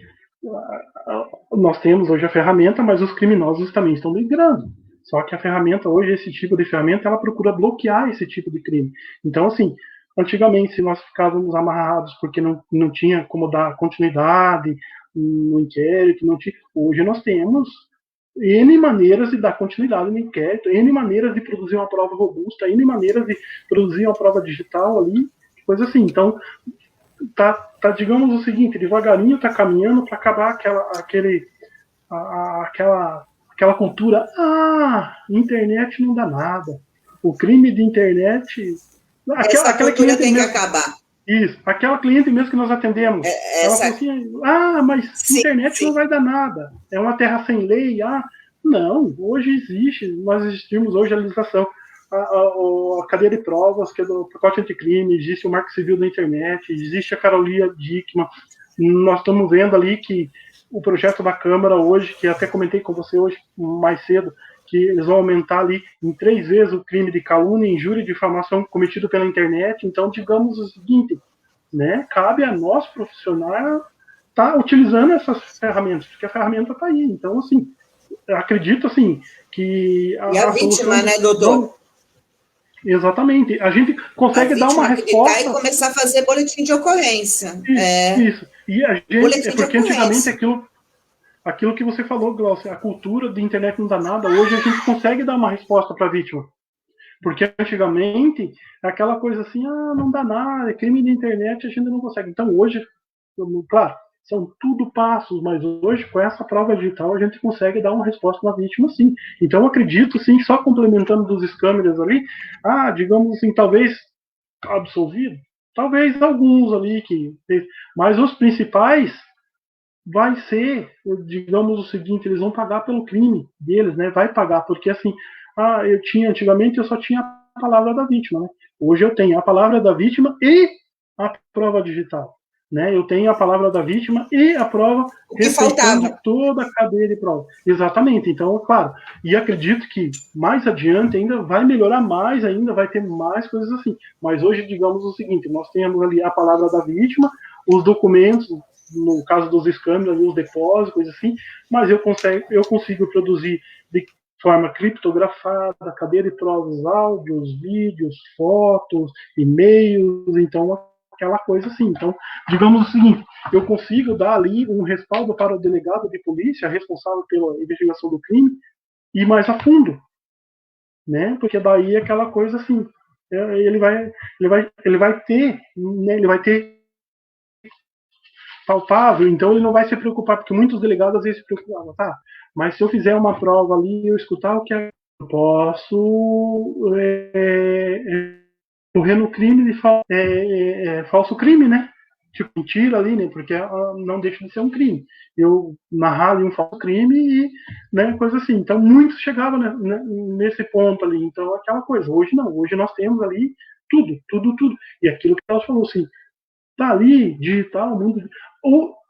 nós temos hoje a ferramenta, mas os criminosos também estão migrando. Só que a ferramenta, hoje, esse tipo de ferramenta, ela procura bloquear esse tipo de crime. Então, assim, antigamente, se nós ficávamos amarrados porque não tinha como dar continuidade no inquérito, hoje nós temos N maneiras de dar continuidade no inquérito, N maneiras de produzir uma prova robusta, N maneiras de produzir uma prova digital ali, coisa assim. Então, tá digamos o seguinte, devagarinho tá caminhando para acabar aquela cultura, internet não dá nada. O crime de internet... Essa cultura tem que acabar. Isso, aquela cliente mesmo que nós atendemos, ela falou assim, mas internet não vai dar nada, é uma terra sem lei, não, hoje nós existimos hoje a legislação, a cadeia de provas, que é do pacote anticrime, existe o Marco Civil da Internet, existe a Carolia Dickmann, nós estamos vendo ali que o projeto da Câmara hoje, que até comentei com você hoje mais cedo, que eles vão aumentar ali em 3 vezes o crime de calúnia, injúria e difamação cometido pela internet. Então, digamos o seguinte, né, cabe a nós, profissionais, estar utilizando essas ferramentas, porque a ferramenta está aí. Então, assim, acredito, assim, que... a vítima, né, doutor? Exatamente. A gente consegue dar uma resposta... e começar a fazer boletim de ocorrência. Isso. E a gente... porque antigamente aquilo que você falou, Glaucia, a cultura de internet não dá nada, hoje a gente consegue dar uma resposta para a vítima. Porque antigamente, aquela coisa assim, não dá nada, é crime de internet, a gente não consegue. Então hoje, claro, são tudo passos, mas hoje, com essa prova digital, a gente consegue dar uma resposta na vítima, sim. Então eu acredito, sim, só complementando dos scammers ali, digamos assim, talvez absolvido, talvez alguns ali, mas os principais... vai ser, digamos o seguinte, eles vão pagar pelo crime deles, né? Vai pagar, porque assim, antigamente eu só tinha a palavra da vítima, né? Hoje eu tenho a palavra da vítima e a prova digital, né? Eu tenho a palavra da vítima e a prova respeitando toda a cadeia de prova. Exatamente, então, claro, e acredito que mais adiante ainda vai melhorar mais ainda, vai ter mais coisas assim. Mas hoje, digamos o seguinte, nós temos ali a palavra da vítima, os documentos, no caso dos scammers, ali, os depósitos, coisas assim, mas eu consigo produzir de forma criptografada, cadeia de provas, áudios, vídeos, fotos, e-mails, então aquela coisa assim. Então, digamos o seguinte, eu consigo dar ali um respaldo para o delegado de polícia responsável pela investigação do crime ir mais a fundo, né? Porque daí aquela coisa assim, ele vai ter palpável, então ele não vai se preocupar, porque muitos delegados às vezes se preocupam, mas se eu fizer uma prova ali, eu escutar o que eu posso correr no crime de falso crime, né? Tipo, mentira ali, né? Porque não deixa de ser um crime. Eu narrar ali um falso crime e, né, coisa assim. Então, muitos chegavam, né, nesse ponto ali. Então, aquela coisa. Hoje não. Hoje nós temos ali tudo. E aquilo que ela falou, assim, tá ali, digital, mundo...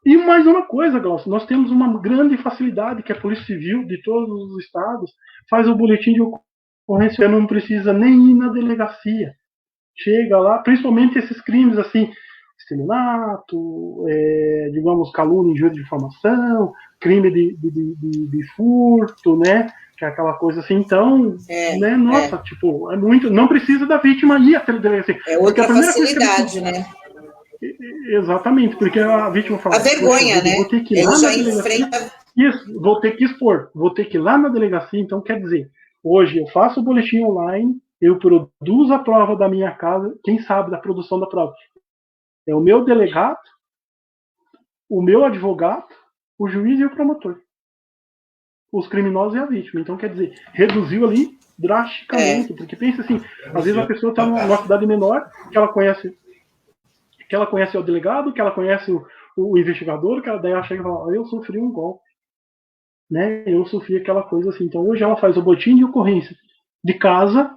E mais uma coisa, Glaucio, nós temos uma grande facilidade que a Polícia Civil de todos os estados faz o boletim de ocorrência, não precisa nem ir na delegacia. chega lá, principalmente esses crimes assim, estelionato, digamos, calúnia, injúria de difamação, crime de furto, né? Que é aquela coisa assim, então, né, nossa, tipo, é muito, não precisa da vítima ir até a delegacia. É outra facilidade, né? Exatamente, porque a vítima fala, a vergonha, né? Vou ter que ir lá na delegacia. Isso, vou ter que expor, vou ter que ir lá na delegacia, então quer dizer, hoje eu faço o boletim online, eu produzo a prova da minha casa, quem sabe da produção da prova? É o meu delegado, o meu advogado, o juiz e o promotor. Os criminosos e a vítima. Então, quer dizer, reduziu ali drasticamente. Porque pensa assim, às vezes a pessoa está numa cidade menor, que ela conhece o delegado, que ela conhece o investigador, que ela daí ela chega e fala, eu sofri um golpe. Né? Eu sofri aquela coisa assim. Então, hoje ela faz o boletim de ocorrência de casa,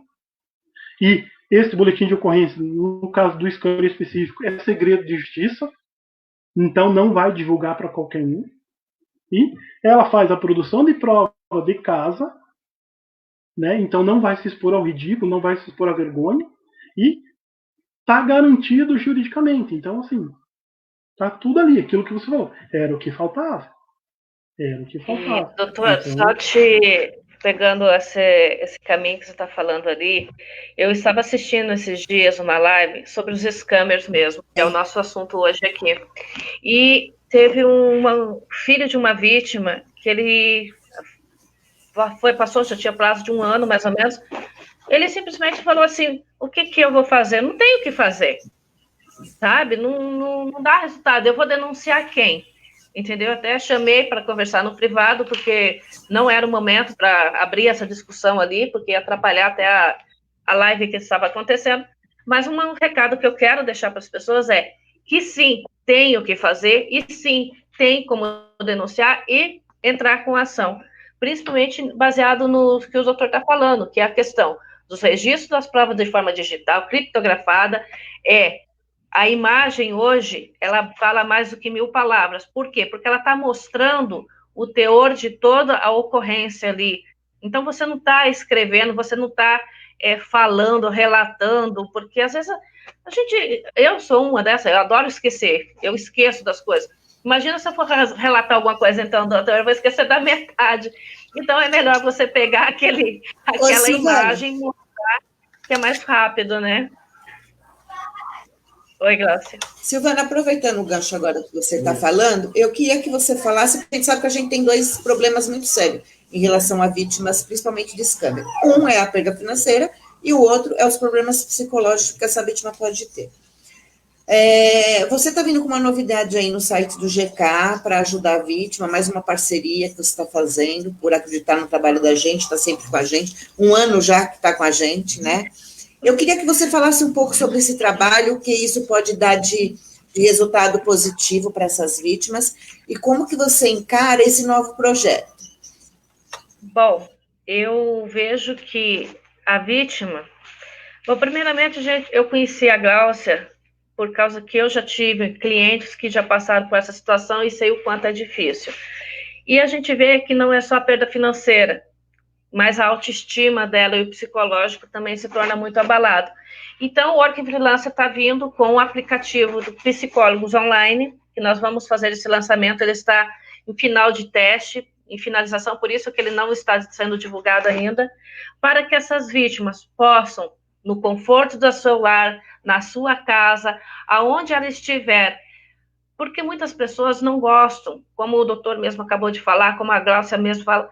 e esse boletim de ocorrência, no caso do escândalo específico, é segredo de justiça, então não vai divulgar para qualquer um. E ela faz a produção de prova de casa, né? Então não vai se expor ao ridículo, não vai se expor à vergonha, e está garantido juridicamente. Então, assim, tá tudo ali, aquilo que você falou. Era o que faltava. Era o que faltava. E, doutor, então, só te pegando esse caminho que você está falando ali, eu estava assistindo esses dias uma live sobre os scammers mesmo, que é o nosso assunto hoje aqui. E teve um filho de uma vítima que ele passou, já tinha prazo de 1 ano, mais ou menos. Ele simplesmente falou assim, o que eu vou fazer? Não tenho o que fazer, sabe? Não dá resultado, eu vou denunciar quem? Entendeu? Até chamei para conversar no privado, porque não era o momento para abrir essa discussão ali, porque ia atrapalhar até a live que estava acontecendo. Mas um recado que eu quero deixar para as pessoas é que sim, tem o que fazer, e sim, tem como denunciar e entrar com ação. Principalmente baseado no que o doutor está falando, que é a questão dos registros das provas de forma digital, criptografada, a imagem hoje, ela fala mais do que 1000 palavras. Por quê? Porque ela está mostrando o teor de toda a ocorrência ali. Então, você não está escrevendo, você não está falando, relatando, porque às vezes eu sou uma dessas, eu adoro esquecer, eu esqueço das coisas. Imagina se eu for relatar alguma coisa, então, doutor, eu vou esquecer da metade. Então, é melhor você pegar aquela imagem e mostrar, que é mais rápido, né? Oi, Glaucia. Silvana, aproveitando o gancho agora que você está falando, eu queria que você falasse, porque a gente sabe que a gente tem 2 problemas muito sérios em relação a vítimas, principalmente de escândalo. Um é a perda financeira e o outro é os problemas psicológicos que essa vítima pode ter. Você está vindo com uma novidade aí no site do GK para ajudar a vítima, mais uma parceria que você está fazendo, por acreditar no trabalho da gente, está sempre com a gente, 1 ano já que está com a gente, né? Eu queria que você falasse um pouco sobre esse trabalho, o que isso pode dar de resultado positivo para essas vítimas, e como que você encara esse novo projeto. Bom, eu vejo que a vítima... Bom, primeiramente, eu conheci a Glaucia por causa que eu já tive clientes que já passaram por essa situação e sei o quanto é difícil. E a gente vê que não é só a perda financeira, mas a autoestima dela e o psicológico também se torna muito abalado. Então, o Working Freelancer está vindo com o aplicativo do Psicólogos Online, que nós vamos fazer esse lançamento, ele está em final de teste, em finalização, por isso que ele não está sendo divulgado ainda, para que essas vítimas possam, no conforto do seu lar, na sua casa, aonde ela estiver, porque muitas pessoas não gostam, como o doutor mesmo acabou de falar, como a Glaucia mesmo fala,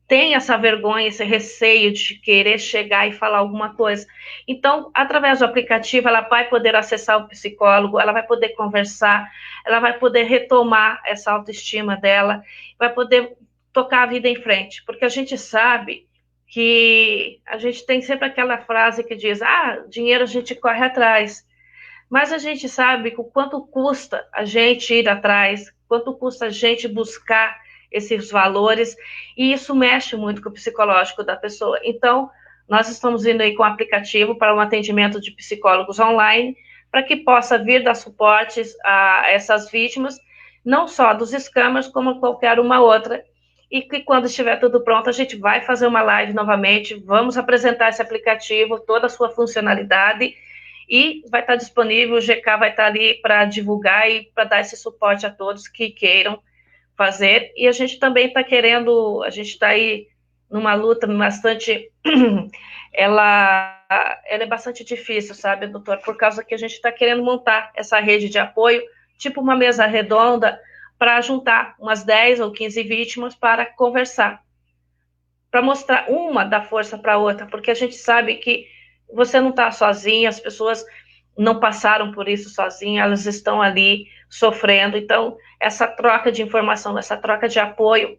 tem essa vergonha, esse receio de querer chegar e falar alguma coisa. Então, através do aplicativo, ela vai poder acessar o psicólogo, ela vai poder conversar, ela vai poder retomar essa autoestima dela, vai poder tocar a vida em frente, porque a gente sabe que a gente tem sempre aquela frase que diz, dinheiro a gente corre atrás, mas a gente sabe o quanto custa a gente ir atrás, quanto custa a gente buscar esses valores, e isso mexe muito com o psicológico da pessoa. Então, nós estamos indo aí com o aplicativo para um atendimento de psicólogos online, para que possa vir dar suportes a essas vítimas, não só dos scammers, como qualquer uma outra, e que quando estiver tudo pronto, a gente vai fazer uma live novamente, vamos apresentar esse aplicativo, toda a sua funcionalidade, e vai estar disponível, o GK vai estar ali para divulgar e para dar esse suporte a todos que queiram fazer, e a gente também está querendo, a gente está aí numa luta bastante, ela é bastante difícil, sabe, doutor, por causa que a gente está querendo montar essa rede de apoio, tipo uma mesa redonda, para juntar umas 10 ou 15 vítimas para conversar, para mostrar uma dar força para a outra, porque a gente sabe que você não está sozinha, as pessoas não passaram por isso sozinhas, elas estão ali sofrendo, então essa troca de informação, essa troca de apoio,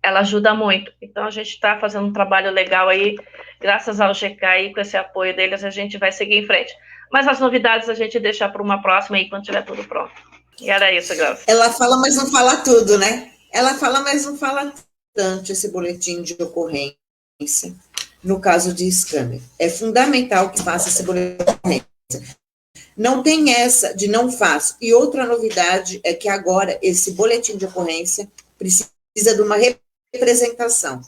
ela ajuda muito. Então a gente está fazendo um trabalho legal aí, graças ao GK aí, com esse apoio deles, a gente vai seguir em frente. Mas as novidades a gente deixa para uma próxima aí, quando tiver tudo pronto. E era isso, Glaucia. Ela fala, mas não fala tudo, né? Ela fala, mas não fala tanto esse boletim de ocorrência. No caso de scanner, é fundamental que faça esse boletim de ocorrência. Não tem essa de não faço. E outra novidade é que agora esse boletim de ocorrência precisa de uma representação.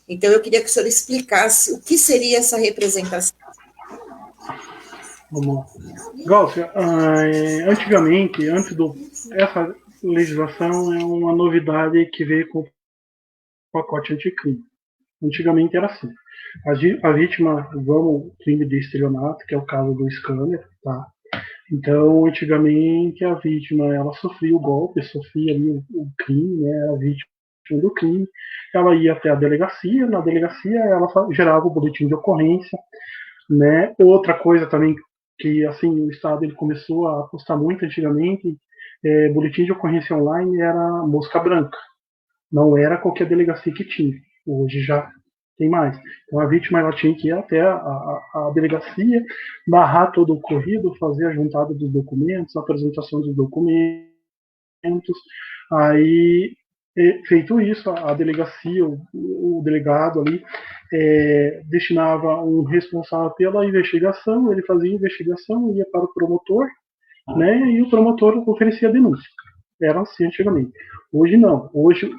Então, eu queria que o senhor explicasse o que seria essa representação. Vamos lá. Glaucia, antigamente, essa legislação é uma novidade que veio com o pacote anticrime. Antigamente era assim. A vítima, vamos, crime de estelionato, que é o caso do scanner, tá? Então, antigamente, a vítima, ela sofria o golpe, sofria ali o crime, né? Era a vítima do crime. Ela ia até a delegacia, na delegacia ela gerava o boletim de ocorrência, né? Outra coisa também que, assim, o Estado ele começou a apostar muito antigamente, boletim de ocorrência online era mosca branca. Não era qualquer delegacia que tinha. Hoje já tem mais. Então a vítima ela tinha que ir até a delegacia, narrar todo o ocorrido, fazer a juntada dos documentos, a apresentação dos documentos. Aí, feito isso, a delegacia, o delegado ali, destinava um responsável pela investigação, ele fazia a investigação, ia para o promotor, né, e o promotor oferecia a denúncia. Era assim antigamente. Hoje não. Hoje,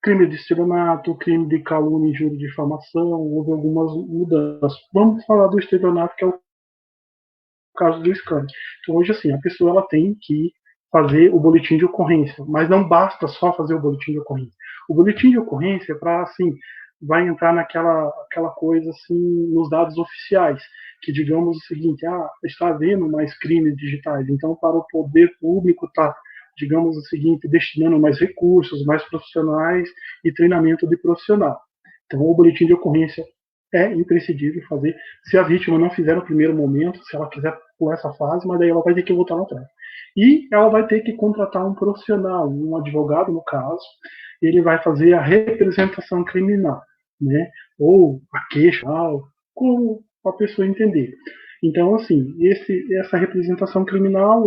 crime de estelionato, crime de calúnia, injúria, difamação, houve algumas mudanças. Vamos falar do estelionato, que é o caso do scanner. Então, hoje, assim, a pessoa ela tem que fazer o boletim de ocorrência, mas não basta só fazer o boletim de ocorrência. O boletim de ocorrência é para, assim, vai entrar aquela coisa, assim, nos dados oficiais, que digamos o seguinte, está havendo mais crimes digitais, então para o poder público está, digamos o seguinte, destinando mais recursos, mais profissionais e treinamento de profissional. Então o boletim de ocorrência é imprescindível fazer, se a vítima não fizer no primeiro momento, se ela quiser pular essa fase, mas daí ela vai ter que voltar lá atrás. E ela vai ter que contratar um profissional, um advogado no caso, ele vai fazer a representação criminal, né? Ou a queixa, como a pessoa entender. Então, assim, essa representação criminal,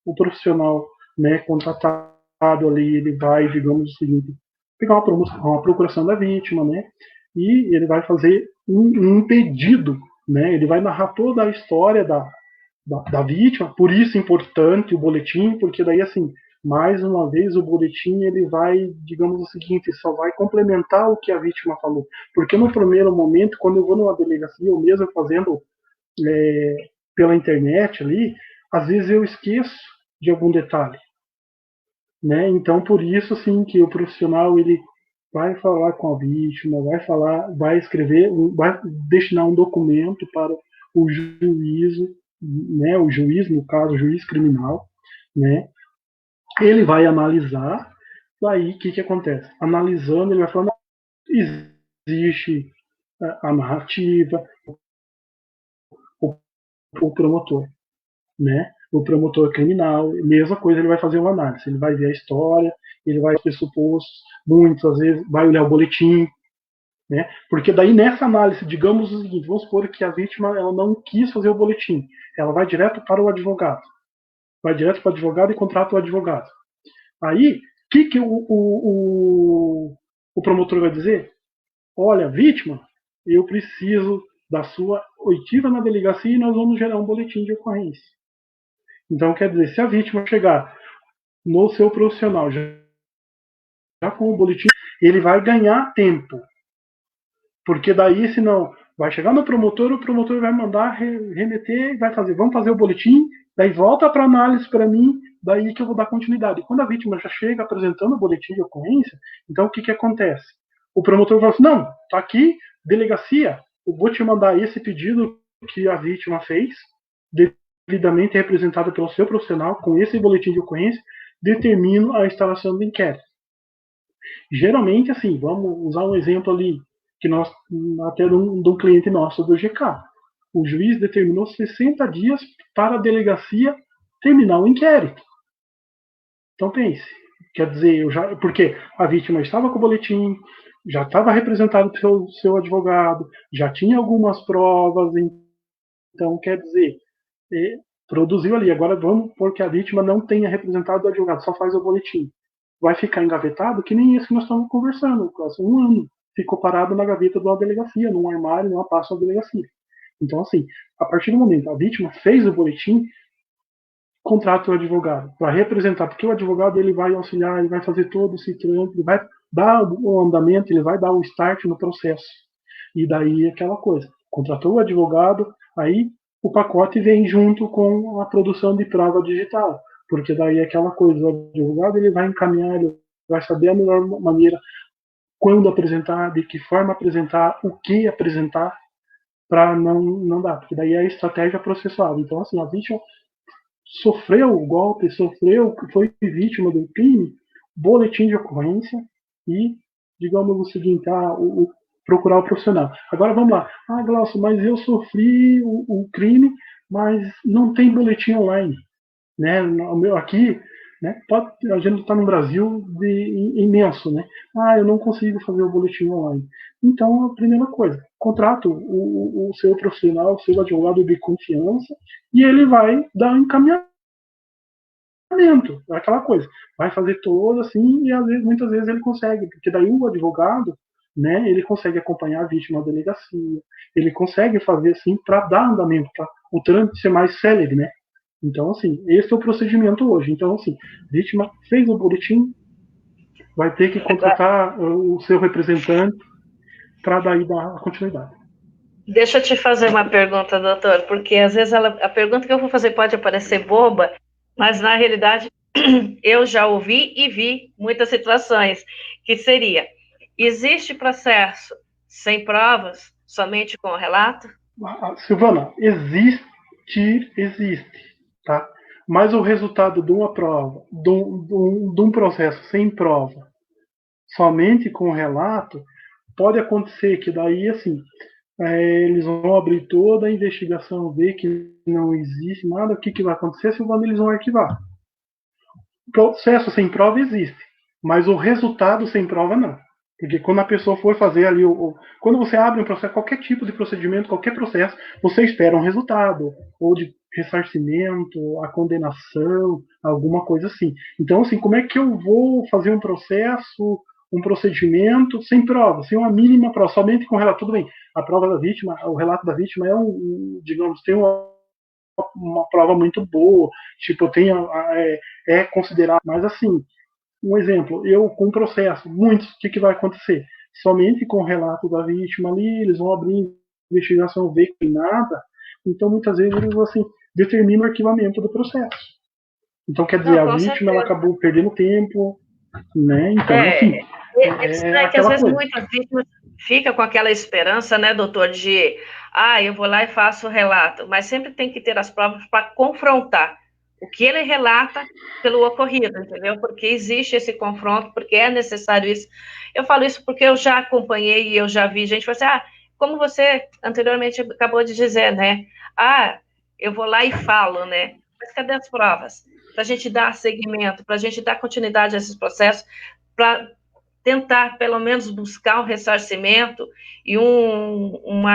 o profissional, né, contratado ali, ele vai, digamos o seguinte, pegar uma procuração da vítima, né? E ele vai fazer um pedido, né? Ele vai narrar toda a história da vítima, por isso é importante o boletim, porque daí, assim, mais uma vez o boletim ele vai, digamos o seguinte, só vai complementar o que a vítima falou. Porque no primeiro momento, quando eu vou numa delegacia, ou mesmo fazendo pela internet ali, às vezes eu esqueço de algum detalhe, né? Então, por isso, assim, que o profissional ele vai falar com a vítima, vai escrever, vai destinar um documento para o juízo, né? O juiz, no caso, o juiz criminal, né? Ele vai analisar, daí o que acontece? Analisando, ele vai falar, existe a narrativa, o promotor, né? O promotor criminal, mesma coisa, ele vai fazer uma análise, ele vai ver a história, ele vai pressupostos, muitas vezes vai olhar o boletim, né? Porque daí nessa análise, digamos o seguinte, vamos supor que a vítima ela não quis fazer o boletim, ela vai direto para o advogado, e contrata o advogado. Aí, o que o promotor vai dizer? Olha, vítima, eu preciso da sua oitiva na delegacia e nós vamos gerar um boletim de ocorrência. Então, quer dizer, se a vítima chegar no seu profissional já com o boletim, ele vai ganhar tempo. Porque daí, senão, Vai chegar no promotor, o promotor vai mandar remeter, vai fazer, vamos fazer o boletim, daí volta para análise para mim, daí que eu vou dar continuidade. Quando a vítima já chega apresentando o boletim de ocorrência, então o que acontece? O promotor vai assim, não, tá aqui, delegacia, eu vou te mandar esse pedido que a vítima fez, devidamente representado pelo seu profissional, com esse boletim de ocorrência, determino a instalação do inquérito. Geralmente, assim, vamos usar um exemplo ali, que nós, até de um cliente nosso do GK. O juiz determinou 60 dias para a delegacia terminar o inquérito. Então pense, quer dizer, porque a vítima estava com o boletim, já estava representado pelo seu advogado, já tinha algumas provas, então quer dizer, produziu ali. Agora vamos porque a vítima não tenha representado o advogado, só faz o boletim. Vai ficar engavetado, que nem isso que nós estamos conversando, quase um ano. Ficou parado na gaveta de uma delegacia, num armário, numa pasta da delegacia. Então, assim, a partir do momento que a vítima fez o boletim, contrata o advogado para representar, porque o advogado ele vai auxiliar, ele vai fazer todo esse trampo, ele vai dar o andamento, ele vai dar o start no processo. E daí aquela coisa, contratou o advogado, aí o pacote vem junto com a produção de prova digital, porque daí aquela coisa, o advogado ele vai encaminhar, ele vai saber a melhor maneira, quando apresentar, de que forma apresentar, o que apresentar, para não dar, porque daí é a estratégia processual. Então, assim, a vítima sofreu o golpe, foi vítima do crime, boletim de ocorrência e, digamos o seguinte, procurar o profissional. Agora vamos lá. Glaucio, mas eu sofri o crime, mas não tem boletim online. Né? Aqui, né, a gente está no Brasil imenso, né? Eu não consigo fazer o boletim online. Então, a primeira coisa, contrato o seu profissional, o seu advogado de confiança, e ele vai dar um encaminhamento, aquela coisa. Vai fazer todo assim, e muitas vezes ele consegue, porque daí o advogado, né, ele consegue acompanhar a vítima na delegacia, ele consegue fazer assim para dar andamento, para o trâmite ser mais célere, né? Então, assim, esse é o procedimento hoje. Então, assim, vítima fez o boletim, vai ter que contratar o seu representante para daí dar a continuidade. Deixa eu te fazer uma pergunta, doutor, porque às vezes a pergunta que eu vou fazer pode parecer boba, mas na realidade eu já ouvi e vi muitas situações, que seria, existe processo sem provas, somente com o relato? Silvana, existe, tá? Mas o resultado de uma prova, de um processo sem prova, somente com relato, pode acontecer que daí, assim, eles vão abrir toda a investigação, ver que não existe nada, o que vai acontecer, Silvana, eles vão arquivar. O processo sem prova existe, mas o resultado sem prova não. Porque quando a pessoa for fazer ali, quando você abre um processo, qualquer tipo de procedimento, qualquer processo, você espera um resultado, ou de ressarcimento, a condenação, alguma coisa assim. Então, assim, como é que eu vou fazer um processo, um procedimento sem prova, sem uma mínima prova, somente com o relato? Tudo bem, a prova da vítima, o relato da vítima é digamos, tem uma prova muito boa, tipo, é considerado, mas assim, um exemplo, eu com processo, muitos, o que vai acontecer? Somente com o relato da vítima ali, eles vão abrir investigação, ver que tem nada, então muitas vezes eles assim, determinam o arquivamento do processo. Então quer dizer, a vítima ela acabou perdendo tempo, né? Então, enfim. É que às vezes muitas vítimas ficam com aquela esperança, né, doutor, de eu vou lá e faço o relato, mas sempre tem que ter as provas para confrontar o que ele relata pelo ocorrido, entendeu? Porque existe esse confronto, porque é necessário isso. Eu falo isso porque eu já acompanhei e eu já vi gente falar assim, como você anteriormente acabou de dizer, né? Eu vou lá e falo, né? Mas cadê as provas? Para a gente dar seguimento, para a gente dar continuidade a esses processos, para tentar, pelo menos, buscar um ressarcimento e um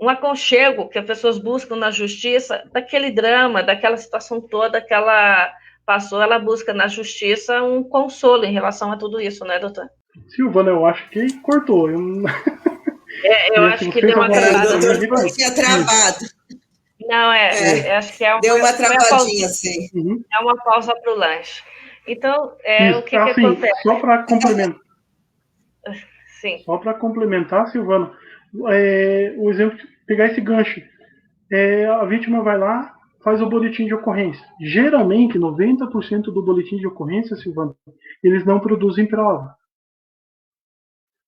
aconchego que as pessoas buscam na justiça, daquele drama, daquela situação toda que ela passou, ela busca na justiça um consolo em relação a tudo isso, né, doutor? Silvana, eu acho que cortou. Eu acho que deu uma travada. Doutor, tinha travado. Não, acho que deu uma travadinha, sim. É uma pausa para o lanche. Então, o que acontece? Só para complementar. Sim. Só para complementar, Silvana, o exemplo, pegar esse gancho. A vítima vai lá, faz o boletim de ocorrência. Geralmente, 90% do boletim de ocorrência, Silvana, eles não produzem prova.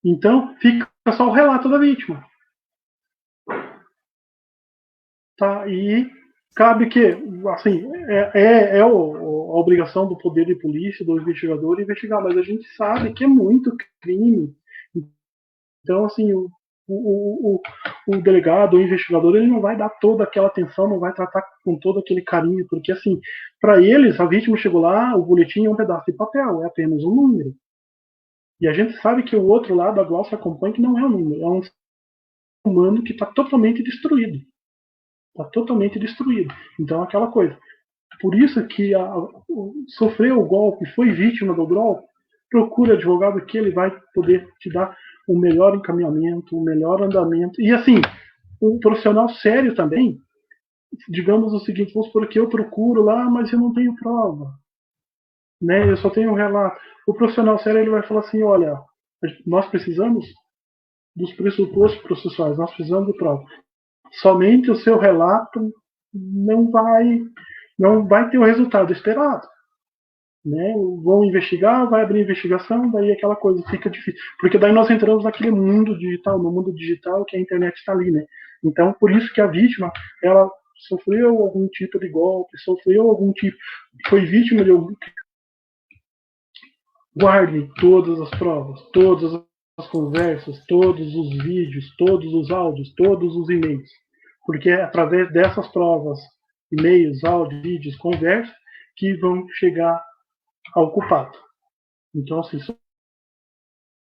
Então, fica só o relato da vítima. Tá? E cabe que, assim, a obrigação do poder de polícia, do investigador, investigar, mas a gente sabe que é muito crime. Então, assim, o delegado, o investigador, ele não vai dar toda aquela atenção, não vai tratar com todo aquele carinho, porque, assim, para eles, a vítima chegou lá, o boletim é um pedaço de papel, é apenas um número. E a gente sabe que o outro lado da Glaucia acompanha que não é um número, é um ser humano que está totalmente destruído. Está totalmente destruído. Então, aquela coisa. Por isso que sofreu o golpe, foi vítima do golpe, procura advogado que ele vai poder te dar o melhor encaminhamento, o melhor andamento. E assim, um profissional sério também, digamos o seguinte, vamos supor que eu procuro lá, mas eu não tenho prova. Né? Eu só tenho um relato. O profissional sério ele vai falar assim, olha, nós precisamos dos pressupostos processuais, nós precisamos de prova. Somente o seu relato não vai ter o resultado esperado. Né? Vão investigar, vai abrir investigação, daí aquela coisa fica difícil. Porque daí nós entramos naquele mundo digital, no mundo digital que a internet está ali. Né? Então, por isso que a vítima, ela sofreu algum tipo de golpe, foi vítima de algum. Guarde todas as provas, todas as conversas, todos os vídeos, todos os áudios, todos os e-mails. Porque é através dessas provas, e-mails, áudios, vídeos, conversas, que vão chegar ao culpado. Então, assim,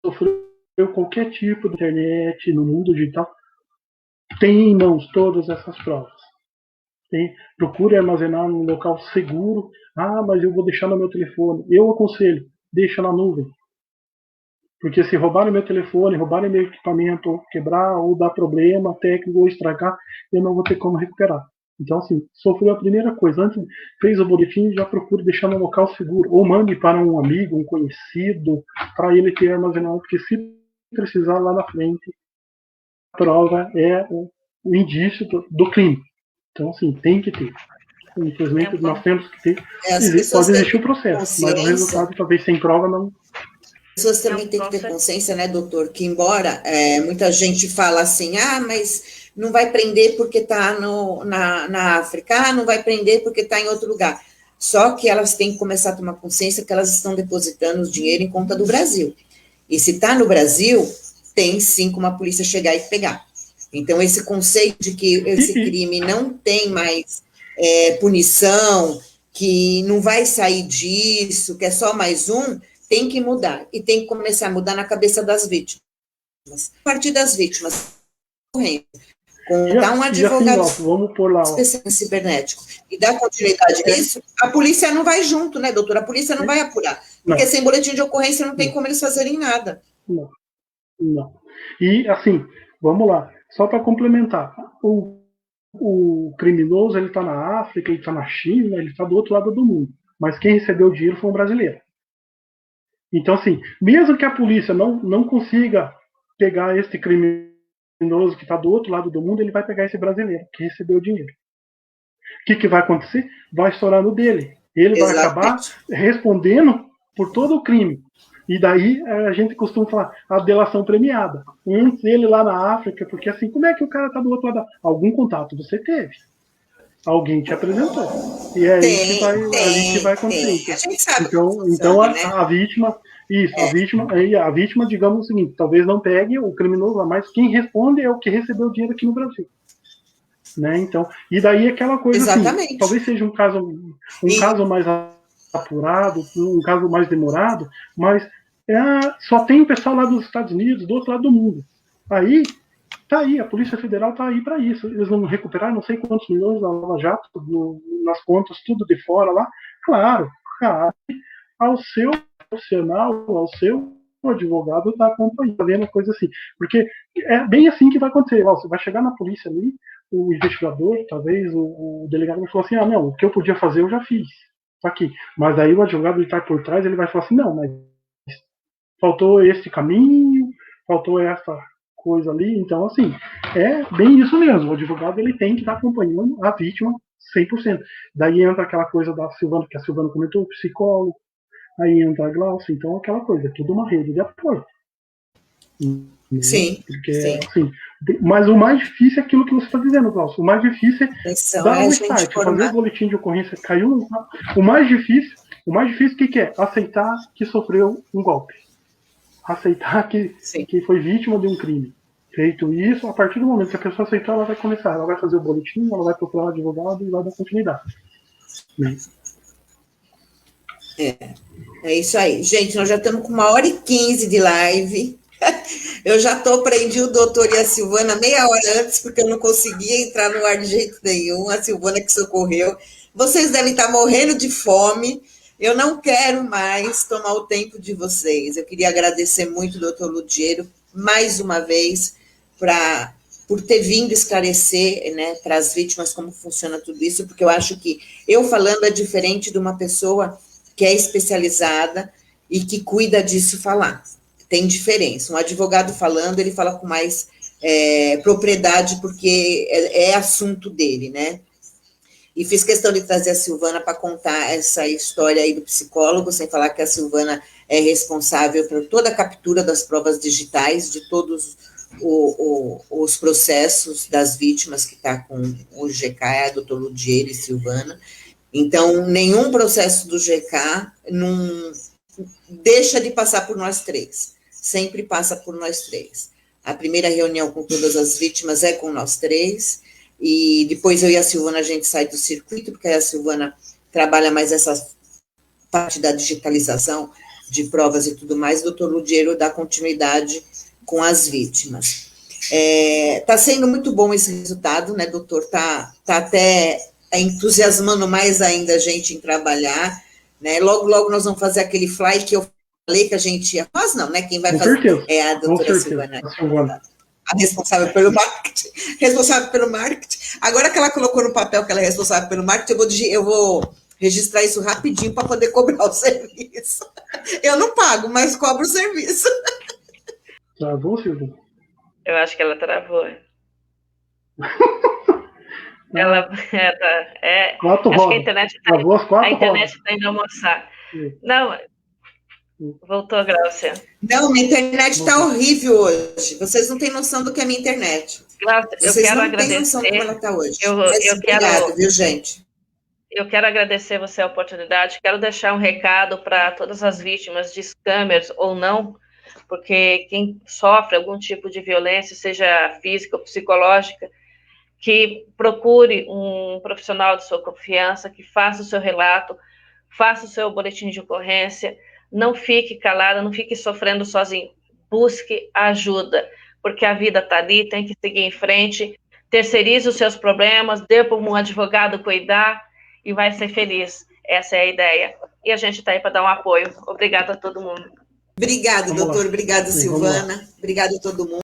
sofreu qualquer tipo de internet no mundo digital, tem em mãos todas essas provas. Procure armazenar num local seguro. Mas eu vou deixar no meu telefone. Eu aconselho, deixa na nuvem. Porque se roubarem meu telefone, roubarem meu equipamento, ou quebrar, ou dar problema técnico, ou estragar, eu não vou ter como recuperar. Então, assim, sofreu a primeira coisa. Antes, fez o boletim, já procure deixar no local seguro. Ou mande para um amigo, um conhecido, para ele ter armazenado. Porque se precisar lá na frente, a prova é o indício do crime. Então, assim, tem que ter. Infelizmente, nós temos que ter. Pode existir o processo, mas o resultado, talvez sem prova, não. As pessoas também têm que ter consciência, né, doutor, que embora muita gente fala assim, mas não vai prender porque está na África, não vai prender porque está em outro lugar. Só que elas têm que começar a tomar consciência que elas estão depositando o dinheiro em conta do Brasil. E se está no Brasil, tem sim como a polícia chegar e pegar. Então, esse conceito de que esse crime não tem mais punição, que não vai sair disso, que é só mais um, tem que mudar. E tem que começar a mudar na cabeça das vítimas. A partir das vítimas, contar um advogado vamos por lá, especialista em cibernético e dar continuidade nisso, a polícia não vai junto, né, doutora? A polícia não vai apurar. Porque sem boletim de ocorrência não tem como eles fazerem nada. Não. E, assim, vamos lá. Só para complementar, o criminoso, ele está na África, ele está na China, ele está do outro lado do mundo. Mas quem recebeu o dinheiro foi um brasileiro. Então, assim, mesmo que a polícia não consiga pegar esse criminoso que está do outro lado do mundo, ele vai pegar esse brasileiro que recebeu o dinheiro. O que vai acontecer? Vai estourar no dele. Ele vai acabar respondendo por todo o crime. E daí a gente costuma falar a delação premiada. Antes ele lá na África, porque assim, como é que o cara tá do outro lado? Algum contato você teve. Alguém te apresentou. E é aí que vai acontecer. A gente sabe então a vítima, a vítima, digamos o seguinte, talvez não pegue o criminoso, mas quem responde é o que recebeu o dinheiro aqui no Brasil. Né? Então, e daí aquela coisa assim, talvez seja um caso mais apurado, um caso mais demorado, mas só tem o pessoal lá dos Estados Unidos, do outro lado do mundo. Aí, a Polícia Federal está aí para isso. Eles vão recuperar não sei quantos milhões da Lava Jato, nas contas, tudo de fora lá. Claro, ao seu profissional, ao seu advogado está acompanhando, tá vendo coisa assim. Porque é bem assim que vai acontecer. Você vai chegar na polícia ali, o investigador, talvez, o delegado vai falar assim, não, o que eu podia fazer eu já fiz. Aqui. Mas aí o advogado está por trás, ele vai falar assim, não, mas faltou esse caminho, faltou essa coisa ali. Então, assim, é bem isso mesmo. O advogado ele tem que estar acompanhando a vítima 100%. Daí entra aquela coisa da Silvana, que a Silvana comentou, o psicólogo, aí entra a Glaucia, então aquela coisa, é tudo uma rede de apoio. Sim, porque, sim. Assim, mas o mais difícil é aquilo que você está dizendo, Glaucio. O mais difícil é dar o start, fazer o boletim de ocorrência, caiu. O mais difícil o que é? Aceitar que sofreu um golpe. Aceitar que foi vítima de um crime. Feito isso, a partir do momento que a pessoa aceitar, ela vai começar. Ela vai fazer o boletim, ela vai procurar o advogado e vai dar continuidade. Né? É isso aí. Gente, nós já estamos com 1h15 de live. Eu já prendi o doutor e a Silvana meia hora antes, porque eu não conseguia entrar no ar de jeito nenhum. A Silvana que socorreu. Vocês devem estar morrendo de fome. Eu não quero mais tomar o tempo de vocês. Eu queria agradecer muito o doutor Ludiero, mais uma vez, por ter vindo esclarecer, né, para as vítimas como funciona tudo isso, porque eu acho que eu falando é diferente de uma pessoa que é especializada e que cuida disso falar. Tem diferença. Um advogado falando, ele fala com mais propriedade, porque é assunto dele, né? E fiz questão de trazer a Silvana para contar essa história aí do psicólogo, sem falar que a Silvana é responsável por toda a captura das provas digitais, de todos os processos das vítimas que está com o GK, é a doutora Ludiero e Silvana. Então, nenhum processo do GK não deixa de passar por nós três. Sempre passa por nós três. A primeira reunião com todas as vítimas é com nós três, e depois eu e a Silvana, a gente sai do circuito, porque a Silvana trabalha mais essa parte da digitalização de provas e tudo mais, o doutor Ludiero dá continuidade com as vítimas. Está sendo muito bom esse resultado, né, doutor? Tá até entusiasmando mais ainda a gente em trabalhar, né? Logo, logo nós vamos fazer aquele fly que eu falei que a gente ia. Nós não, né? Quem vai fazer é a doutora Silvana. A responsável pelo marketing. Responsável pelo marketing. Agora que ela colocou no papel que ela é responsável pelo marketing, eu vou registrar isso rapidinho para poder cobrar o serviço. Eu não pago, mas cobro o serviço. Travou, Silvia? Eu acho que ela travou. Ela acho que a internet está indo almoçar. Não, voltou, Glaucia. Não, minha internet está horrível hoje. Vocês não têm noção do que é a minha internet. Glaucia, vocês não têm noção como ela está hoje. Obrigada, viu, gente? Eu quero agradecer você a oportunidade. Quero deixar um recado para todas as vítimas de scammers ou não, porque quem sofre algum tipo de violência, seja física ou psicológica, que procure um profissional de sua confiança, que faça o seu relato, faça o seu boletim de ocorrência, não fique calada, não fique sofrendo sozinho, busque ajuda, porque a vida está ali, tem que seguir em frente, terceirize os seus problemas, dê para um advogado cuidar e vai ser feliz. Essa é a ideia. E a gente está aí para dar um apoio. Obrigada a todo mundo. Obrigado, doutor. Obrigado, Silvana. Obrigado a todo mundo.